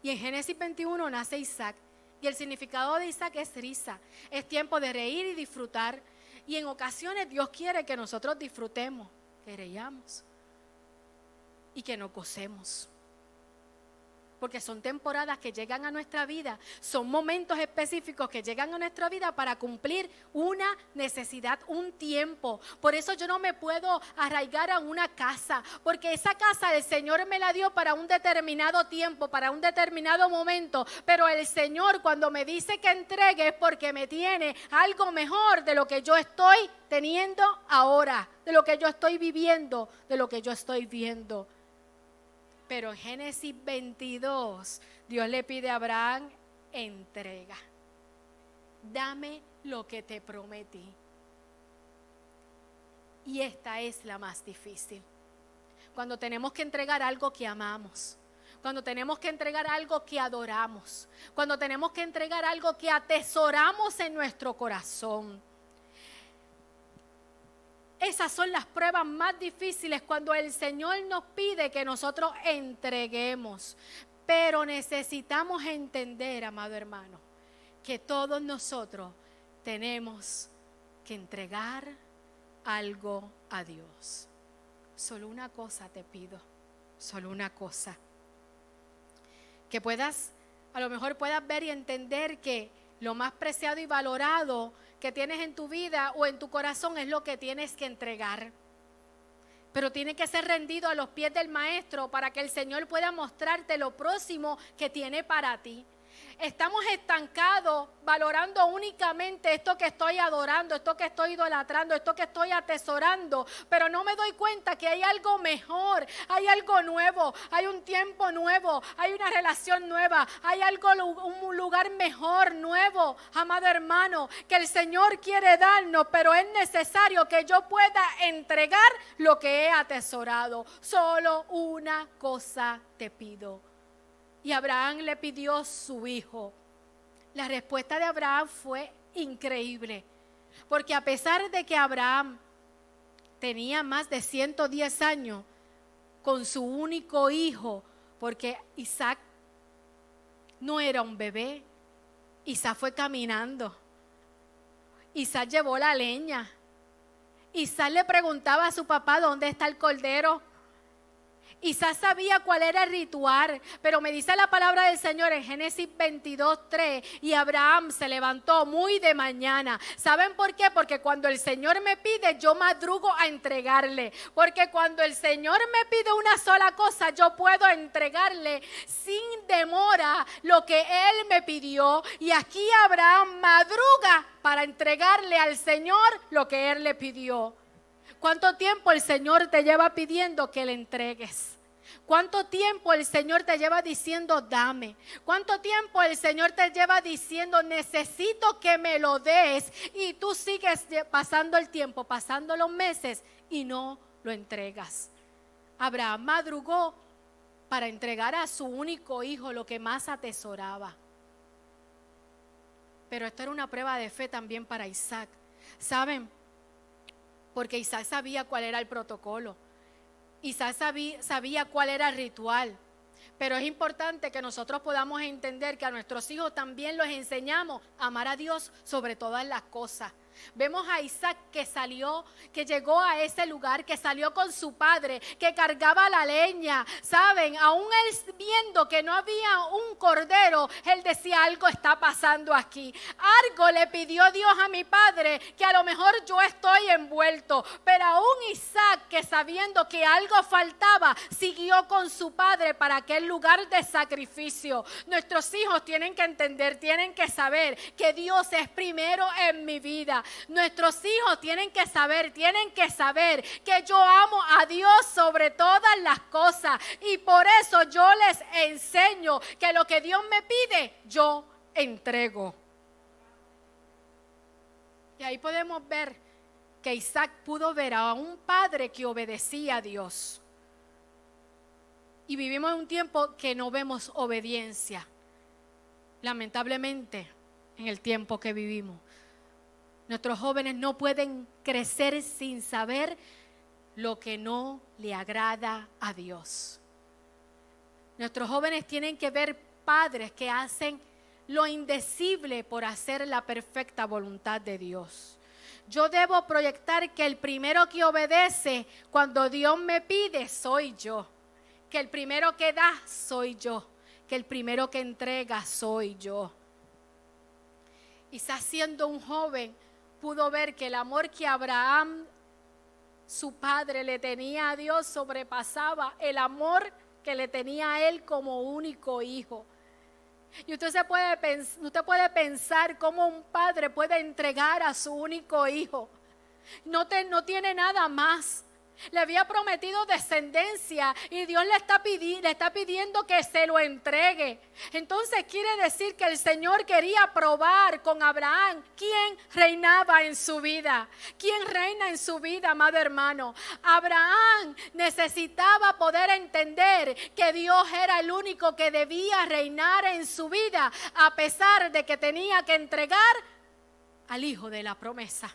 Y en Génesis 21 nace Isaac. Y el significado de Isaac es risa. Es tiempo de reír y disfrutar. Y en ocasiones Dios quiere que nosotros disfrutemos, que reíamos y que nos gocemos. Porque son temporadas que llegan a nuestra vida, son momentos específicos que llegan a nuestra vida para cumplir una necesidad, un tiempo. Por eso yo no me puedo arraigar a una casa, porque esa casa el Señor me la dio para un determinado tiempo, para un determinado momento. Pero el Señor, cuando me dice que entregue, es porque me tiene algo mejor de lo que yo estoy teniendo ahora, de lo que yo estoy viviendo, de lo que yo estoy viendo. Pero en Génesis 22, Dios le pide a Abraham: entrega. Dame lo que te prometí. Y esta es la más difícil. Cuando tenemos que entregar algo que amamos, cuando tenemos que entregar algo que adoramos, cuando tenemos que entregar algo que atesoramos en nuestro corazón. Esas son las pruebas más difíciles, cuando el Señor nos pide que nosotros entreguemos. Pero necesitamos entender, amado hermano, que todos nosotros tenemos que entregar algo a Dios. Solo una cosa te pido, solo una cosa. Que a lo mejor puedas ver y entender que lo más preciado y valorado que tienes en tu vida o en tu corazón es lo que tienes que entregar. Pero tiene que ser rendido a los pies del Maestro para que el Señor pueda mostrarte lo próximo que tiene para ti. Estamos estancados valorando únicamente esto que estoy adorando, esto que estoy idolatrando, esto que estoy atesorando, pero no me doy cuenta que hay algo mejor, hay algo nuevo, hay un tiempo nuevo, hay una relación nueva, hay un lugar mejor, nuevo, amado hermano, que el Señor quiere darnos, pero es necesario que yo pueda entregar lo que he atesorado. Solo una cosa te pido. Y Abraham le pidió su hijo. La respuesta de Abraham fue increíble, porque a pesar de que Abraham tenía más de 110 años con su único hijo, porque Isaac no era un bebé, Isaac fue caminando, Isaac llevó la leña, Isaac le preguntaba a su papá: ¿dónde está el cordero? Isaac sabía cuál era el ritual, pero me dice la palabra del Señor en Génesis 22:3, y Abraham se levantó muy de mañana. ¿Saben por qué? Porque cuando el Señor me pide, yo madrugo a entregarle. Porque cuando el Señor me pide una sola cosa, yo puedo entregarle sin demora lo que Él me pidió. Y aquí Abraham madruga para entregarle al Señor lo que Él le pidió. ¿Cuánto tiempo el Señor te lleva pidiendo que le entregues? ¿Cuánto tiempo el Señor te lleva diciendo dame? ¿Cuánto tiempo el Señor te lleva diciendo necesito que me lo des? Y tú sigues pasando el tiempo, pasando los meses y no lo entregas. Abraham madrugó para entregar a su único hijo lo que más atesoraba. Pero esto era una prueba de fe también para Isaac. ¿Saben? Porque Isaac sabía cuál era el protocolo. Isaac sabía cuál era el ritual. Pero es importante que nosotros podamos entender que a nuestros hijos también los enseñamos a amar a Dios sobre todas las cosas. Vemos a Isaac que salió, que llegó a ese lugar, que salió con su padre, que cargaba la leña. Saben, aún él viendo que no había un cordero, él decía, algo está pasando aquí. Algo le pidió Dios a mi padre, que a lo mejor yo estoy envuelto. Pero aún Isaac, que sabiendo que algo faltaba, siguió con su padre para aquel lugar de sacrificio. Nuestros hijos tienen que entender, tienen que saber que Dios es primero en mi vida. Nuestros hijos tienen que saber que yo amo a Dios sobre todas las cosas. Y por eso yo les enseño que lo que Dios me pide, yo entrego. Y ahí podemos ver que Isaac pudo ver a un padre que obedecía a Dios. Y vivimos en un tiempo que no vemos obediencia. Lamentablemente, en el tiempo que vivimos. Nuestros jóvenes no pueden crecer sin saber lo que no le agrada a Dios. Nuestros jóvenes tienen que ver padres que hacen lo indecible por hacer la perfecta voluntad de Dios. Yo debo proyectar que el primero que obedece cuando Dios me pide soy yo. Que el primero que da soy yo. Que el primero que entrega soy yo. Isaac, siendo un joven, pudo ver que el amor que Abraham, su padre, le tenía a Dios sobrepasaba el amor que le tenía a él como único hijo. Y usted puede pensar cómo un padre puede entregar a su único hijo. No tiene nada más. Le había prometido descendencia y Dios le está pidiendo que se lo entregue. Entonces quiere decir que el Señor quería probar con Abraham quién reinaba en su vida. ¿Quién reina en su vida, amado hermano? Abraham necesitaba poder entender que Dios era el único que debía reinar en su vida, a pesar de que tenía que entregar al hijo de la promesa.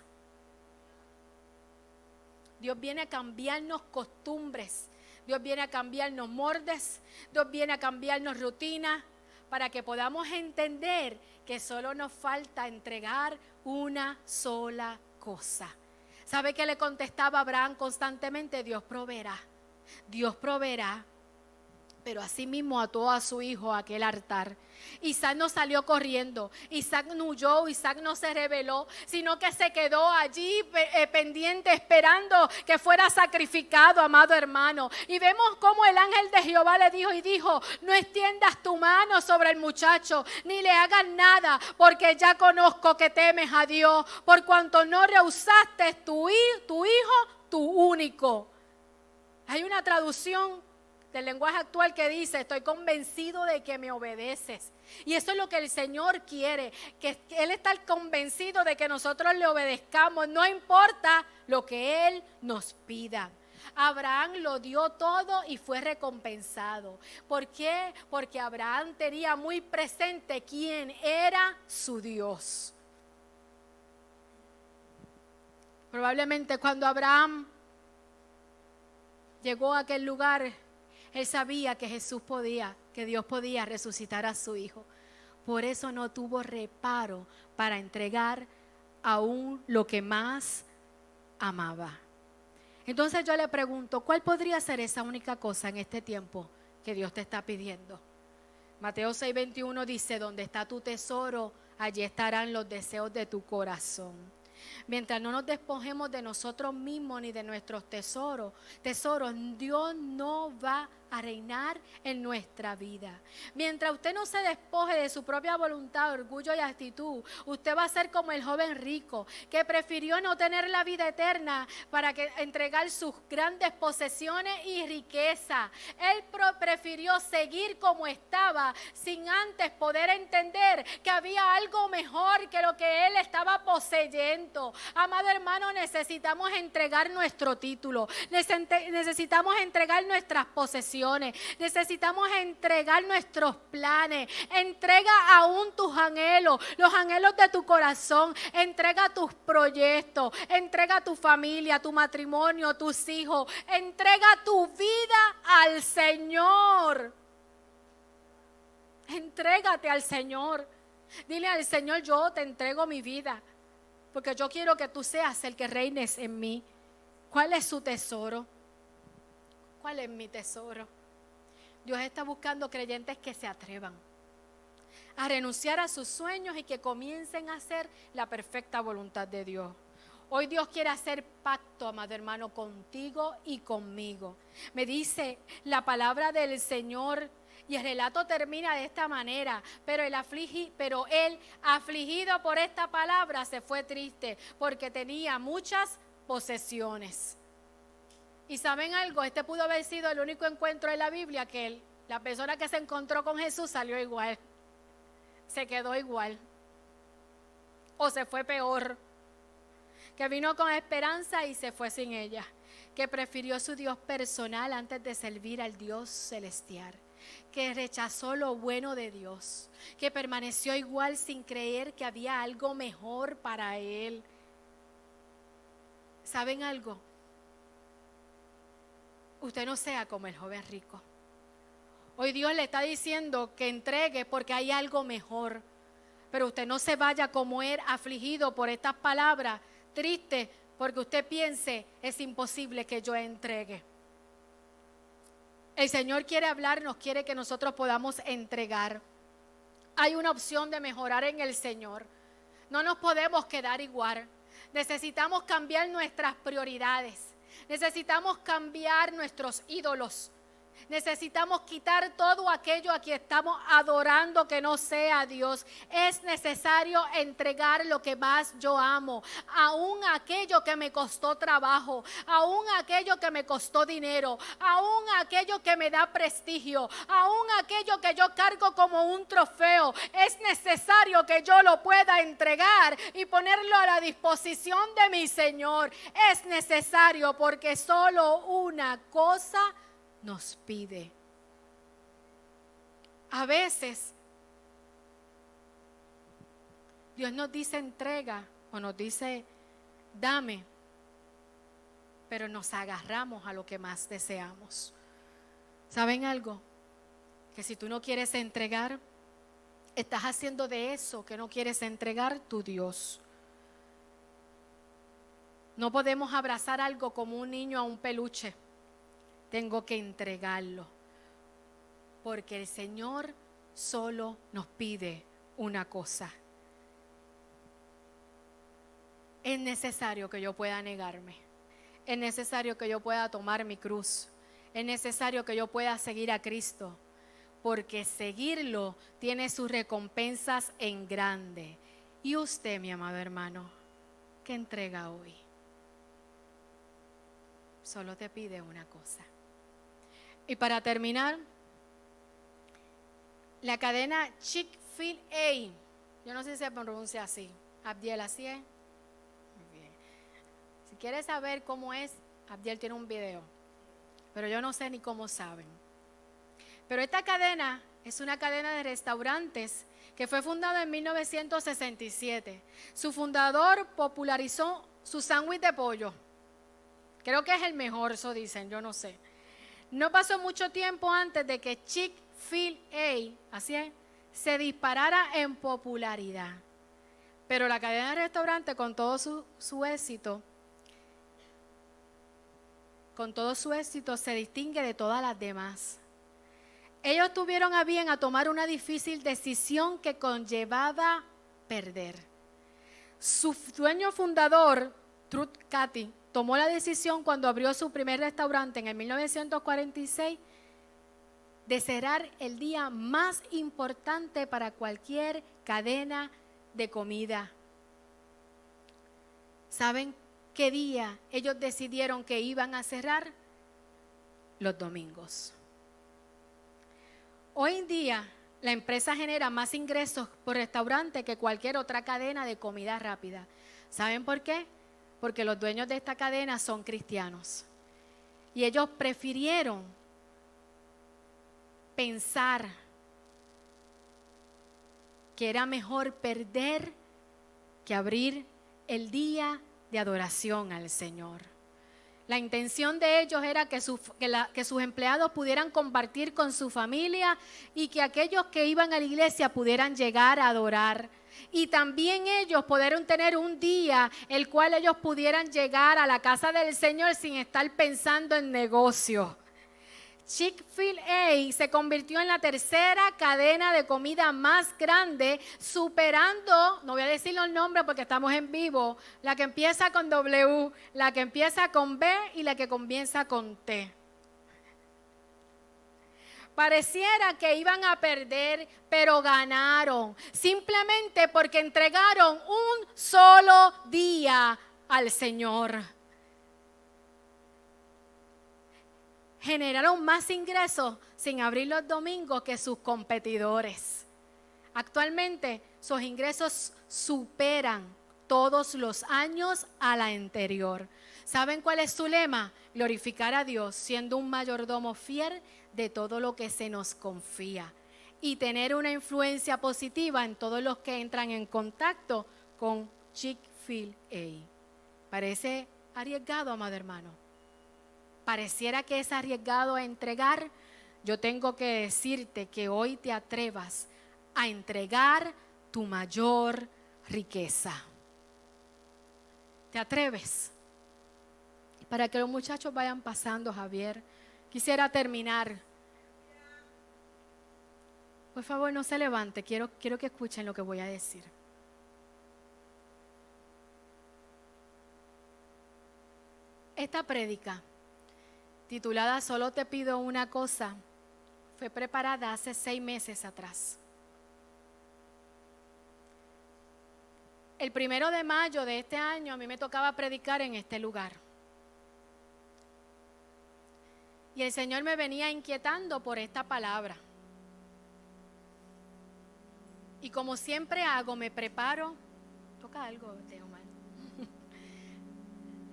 Dios viene a cambiarnos costumbres, Dios viene a cambiarnos moldes, Dios viene a cambiarnos rutinas para que podamos entender que solo nos falta entregar una sola cosa. ¿Sabe qué le contestaba Abraham constantemente? Dios proveerá, Dios proveerá. Pero así mismo ató a su hijo a aquel altar. Isaac no salió corriendo, Isaac no huyó, Isaac no se rebeló, sino que se quedó allí pendiente, esperando que fuera sacrificado, amado hermano. Y vemos cómo el ángel de Jehová le dijo, no extiendas tu mano sobre el muchacho, ni le hagas nada, porque ya conozco que temes a Dios, por cuanto no rehusaste tu hijo, tu único. Hay una traducción del lenguaje actual que dice, estoy convencido de que me obedeces. Y eso es lo que el Señor quiere, que Él está convencido de que nosotros le obedezcamos, no importa lo que Él nos pida. Abraham lo dio todo y fue recompensado. ¿Por qué? Porque Abraham tenía muy presente quién era su Dios. Probablemente cuando Abraham llegó a aquel lugar, él sabía que que Dios podía resucitar a su hijo. Por eso no tuvo reparo para entregar aún lo que más amaba. Entonces yo le pregunto, ¿cuál podría ser esa única cosa en este tiempo que Dios te está pidiendo? Mateo 6:21 dice, donde está tu tesoro, allí estarán los deseos de tu corazón. Mientras no nos despojemos de nosotros mismos ni de nuestros tesoros, Dios no va a reinar en nuestra vida. Mientras usted no se despoje de su propia voluntad, orgullo y actitud, usted va a ser como el joven rico que prefirió no tener la vida eterna para entregar sus grandes posesiones y riqueza. Él prefirió seguir como estaba sin antes poder entender que había algo mejor que lo que él estaba poseyendo. Amado hermano, necesitamos entregar nuestro título, necesitamos entregar nuestras posesiones, necesitamos entregar nuestros planes. Entrega aún tus anhelos, los anhelos de tu corazón, entrega tus proyectos, entrega tu familia, tu matrimonio, tus hijos, entrega tu vida al Señor. Entrégate al Señor. Dile al Señor, yo te entrego mi vida. porque yo quiero que tú seas el que reines en mí. ¿Cuál es su tesoro? ¿Cuál es mi tesoro? Dios está buscando creyentes que se atrevan a renunciar a sus sueños y que comiencen a hacer la perfecta voluntad de Dios. Hoy Dios quiere hacer pacto, amado hermano, contigo y conmigo. Me dice la palabra del Señor y el relato termina de esta manera. Pero él afligido por esta palabra se fue triste porque tenía muchas posesiones. Y ¿saben algo? Este pudo haber sido el único encuentro en la Biblia que la persona que se encontró con Jesús salió igual. Se quedó igual. O se fue peor. Que vino con esperanza y se fue sin ella. Que prefirió su Dios personal antes de servir al Dios celestial. Que rechazó lo bueno de Dios. Que permaneció igual sin creer que había algo mejor para él. ¿Saben algo? Usted no sea como el joven rico. Hoy Dios le está diciendo que entregue porque hay algo mejor. Pero usted no se vaya como él, afligido por estas palabras, triste, porque usted piense, es imposible que yo entregue. El Señor quiere hablarnos, quiere que nosotros podamos entregar. Hay una opción de mejorar en el Señor. No nos podemos quedar igual. Necesitamos cambiar nuestras prioridades. Necesitamos cambiar nuestros ídolos. Necesitamos quitar todo aquello a quien estamos adorando que no sea Dios. Es necesario entregar lo que más yo amo, aún aquello que me costó trabajo, aún aquello que me costó dinero, aún aquello que me da prestigio, aún aquello que yo cargo como un trofeo. Es necesario que yo lo pueda entregar y ponerlo a la disposición de mi Señor. Es necesario porque solo una cosa nos pide. A veces Dios nos dice entrega o nos dice dame, pero nos agarramos a lo que más deseamos. ¿Saben algo? Que si tú no quieres entregar, estás haciendo de eso que no quieres entregar tu Dios. No podemos abrazar algo como un niño a un peluche. Tengo que entregarlo, porque el Señor solo nos pide una cosa. Es necesario que yo pueda negarme, es necesario que yo pueda tomar mi cruz, es necesario que yo pueda seguir a Cristo, porque seguirlo tiene sus recompensas en grande. Y usted, mi amado hermano, ¿qué entrega hoy? Solo te pide una cosa. Y para terminar, la cadena Chick-fil-A, yo no sé si se pronuncia así, Abdiel, ¿así es? Muy bien. Si quieres saber cómo es, Abdiel tiene un video, pero yo no sé ni cómo saben. Pero esta cadena es una cadena de restaurantes que fue fundada en 1967. Su fundador popularizó su sándwich de pollo. Creo que es el mejor, eso dicen, yo no sé. No pasó mucho tiempo antes de que Chick-fil-A, así es, se disparara en popularidad. Pero la cadena de restaurantes con todo su éxito se distingue de todas las demás. Ellos tuvieron a bien a tomar una difícil decisión que conllevaba perder. Su dueño fundador, Truth Cathy, tomó la decisión cuando abrió su primer restaurante en el 1946 de cerrar el día más importante para cualquier cadena de comida. ¿Saben qué día ellos decidieron que iban a cerrar? Los domingos. Hoy en día la empresa genera más ingresos por restaurante que cualquier otra cadena de comida rápida. ¿Saben por qué? Porque los dueños de esta cadena son cristianos. Y ellos prefirieron pensar que era mejor perder que abrir el día de adoración al Señor. La intención de ellos era que sus empleados pudieran compartir con su familia y que aquellos que iban a la iglesia pudieran llegar a adorar. Y también ellos pudieron tener un día el cual ellos pudieran llegar a la casa del Señor sin estar pensando en negocio. Chick-fil-A se convirtió en la tercera cadena de comida más grande, superando, no voy a decir los nombres porque estamos en vivo, la que empieza con W, la que empieza con B y la que comienza con T. Pareciera que iban a perder, pero ganaron, simplemente porque entregaron un solo día al Señor. Generaron más ingresos sin abrir los domingos que sus competidores. Actualmente sus ingresos superan todos los años a la anterior. ¿Saben cuál es su lema? Glorificar a Dios siendo un mayordomo fiel de todo lo que se nos confía y tener una influencia positiva en todos los que entran en contacto con Chick-fil-A. Parece arriesgado, amado hermano. Pareciera que es arriesgado a entregar. Yo tengo que decirte que hoy te atrevas a entregar tu mayor riqueza. ¿Te atreves? Para que los muchachos vayan pasando, Javier, quisiera terminar. Por favor, no se levante, quiero que escuchen lo que voy a decir. Esta prédica, titulada Solo te pido una cosa, fue preparada hace 6 meses atrás. El 1 de mayo de este año a mí me tocaba predicar en este lugar. Y el Señor me venía inquietando por esta palabra. Y como siempre hago, me preparo. Toca algo, Omar.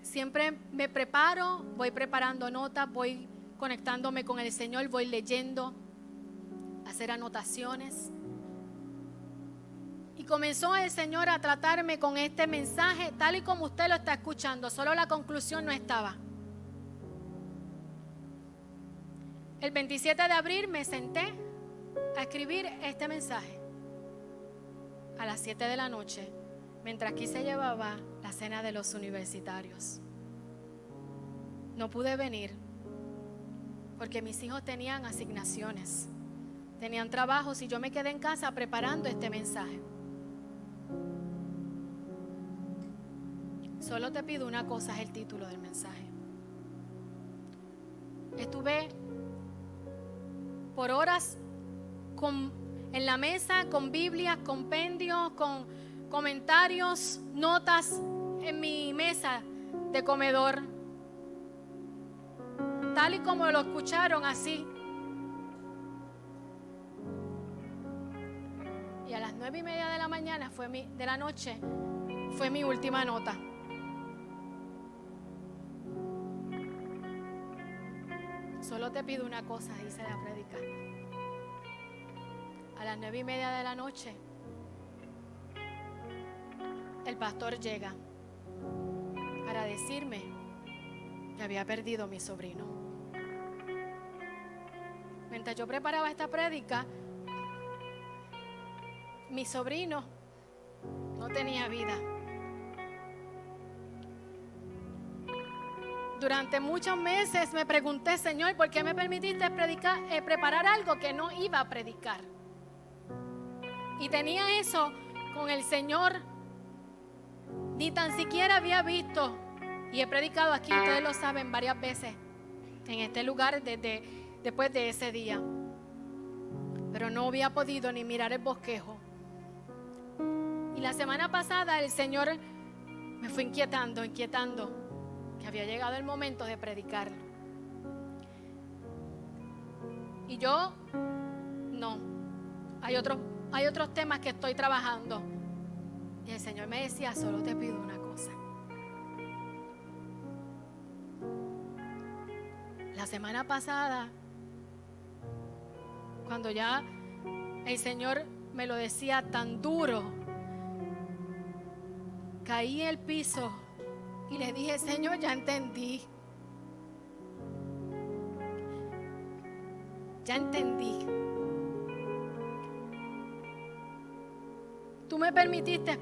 Siempre me preparo, voy preparando notas, voy conectándome con el Señor, voy leyendo, hacer anotaciones. Y comenzó el Señor a tratarme con este mensaje, tal y como usted lo está escuchando, solo la conclusión no estaba. El 27 de abril me senté a escribir este mensaje a las 7 de la noche, mientras aquí se llevaba la cena de los universitarios. No pude venir porque mis hijos tenían asignaciones, tenían trabajos y yo me quedé en casa preparando este mensaje. Solo te pido una cosa, es el título del mensaje. Estuve por horas en la mesa con Biblias, compendios, con comentarios, notas en mi mesa de comedor. Tal y como lo escucharon, así. Y a las 9:30 de la mañana de la noche fue mi última nota. Solo te pido una cosa, dice la prédica. A las 9:30 de la noche, el pastor llega para decirme que había perdido a mi sobrino. Mientras yo preparaba esta prédica, mi sobrino no tenía vida. Durante muchos meses me pregunté, Señor, ¿por qué me permitiste preparar algo que no iba a predicar? Y tenía eso con el Señor. Ni tan siquiera había visto, y he predicado aquí, ustedes lo saben, varias veces en este lugar después de ese día. Pero no había podido ni mirar el bosquejo. Y la semana pasada el Señor me fue inquietando, que había llegado el momento de predicar. Y yo, no, hay otros temas que estoy trabajando. Y el Señor me decía, solo te pido una cosa. La semana pasada, cuando ya el Señor me lo decía tan duro, caí en el piso y le dije, Señor, ya entendí. Ya entendí. Tú me permitiste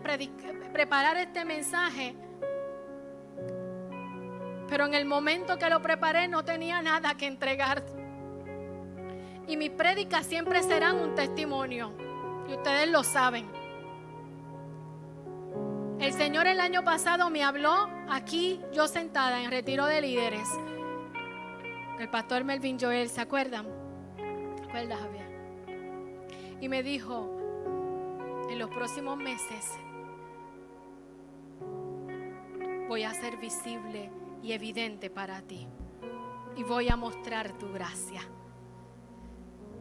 preparar este mensaje, pero en el momento que lo preparé no tenía nada que entregar. Y mis prédicas siempre serán un testimonio, y ustedes lo saben. El Señor el año pasado me habló aquí, yo sentada en retiro de líderes. El pastor Melvin Joel, ¿se acuerdan? ¿Te acuerdas, Javier? Y me dijo, en los próximos meses voy a ser visible y evidente para ti. Y voy a mostrar tu gracia.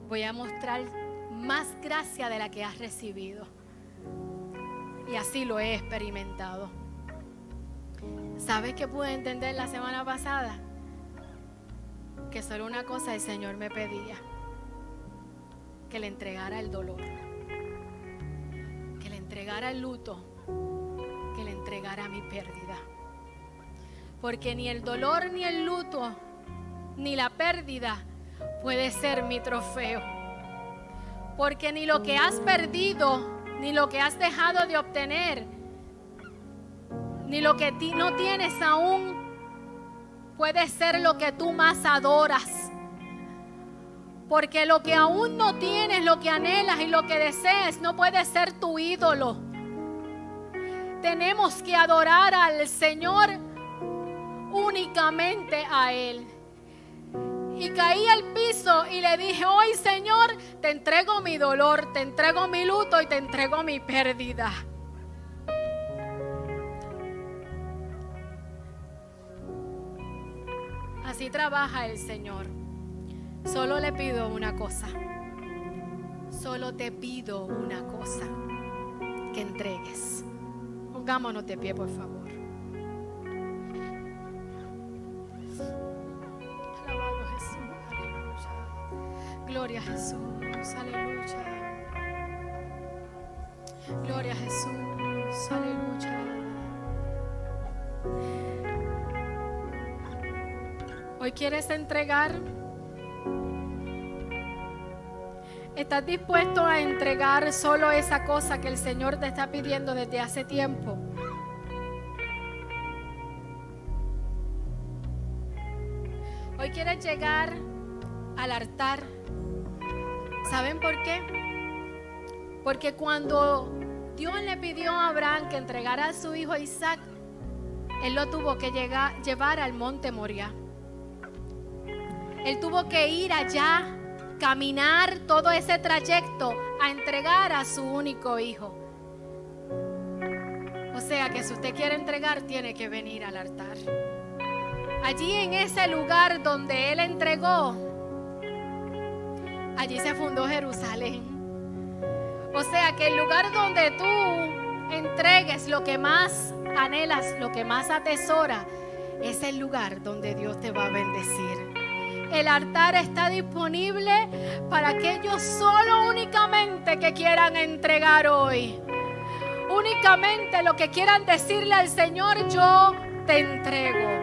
Voy a mostrar más gracia de la que has recibido. Y así lo he experimentado. ¿Sabes qué pude entender la semana pasada? Que solo una cosa el Señor me pedía: que le entregara el dolor, que le entregara el luto, que le entregara mi pérdida. Porque ni el dolor, ni el luto, ni la pérdida puede ser mi trofeo. Porque ni lo que has perdido, ni lo que has dejado de obtener, ni lo que no tienes aún, puede ser lo que tú más adoras. Porque lo que aún no tienes, lo que anhelas y lo que deseas, no puede ser tu ídolo. Tenemos que adorar al Señor, únicamente a Él. Y caí al piso y le dije: hoy, Señor, te entrego mi dolor, te entrego mi luto y te entrego mi pérdida. Así trabaja el Señor. Solo le pido una cosa. Solo te pido una cosa: que entregues. Pongámonos de pie, por favor. Alabado Jesús, aleluya. Gloria a Jesús, aleluya. Gloria a Jesús, aleluya. Hoy quieres entregar. ¿Estás dispuesto a entregar solo esa cosa que el Señor te está pidiendo desde hace tiempo? Hoy quieres llegar al altar. ¿Saben por qué? Porque cuando Dios le pidió a Abraham que entregara a su hijo Isaac, él lo tuvo que llevar al monte Moriah. Él tuvo que ir allá, caminar todo ese trayecto a entregar a su único hijo. O sea que si usted quiere entregar, tiene que venir al altar. Allí en ese lugar donde Él entregó, allí se fundó Jerusalén. O sea que el lugar donde tú entregues lo que más anhelas, lo que más atesora, es el lugar donde Dios te va a bendecir. El altar está disponible para aquellos únicamente que quieran entregar hoy. Únicamente lo que quieran decirle al Señor: yo te entrego.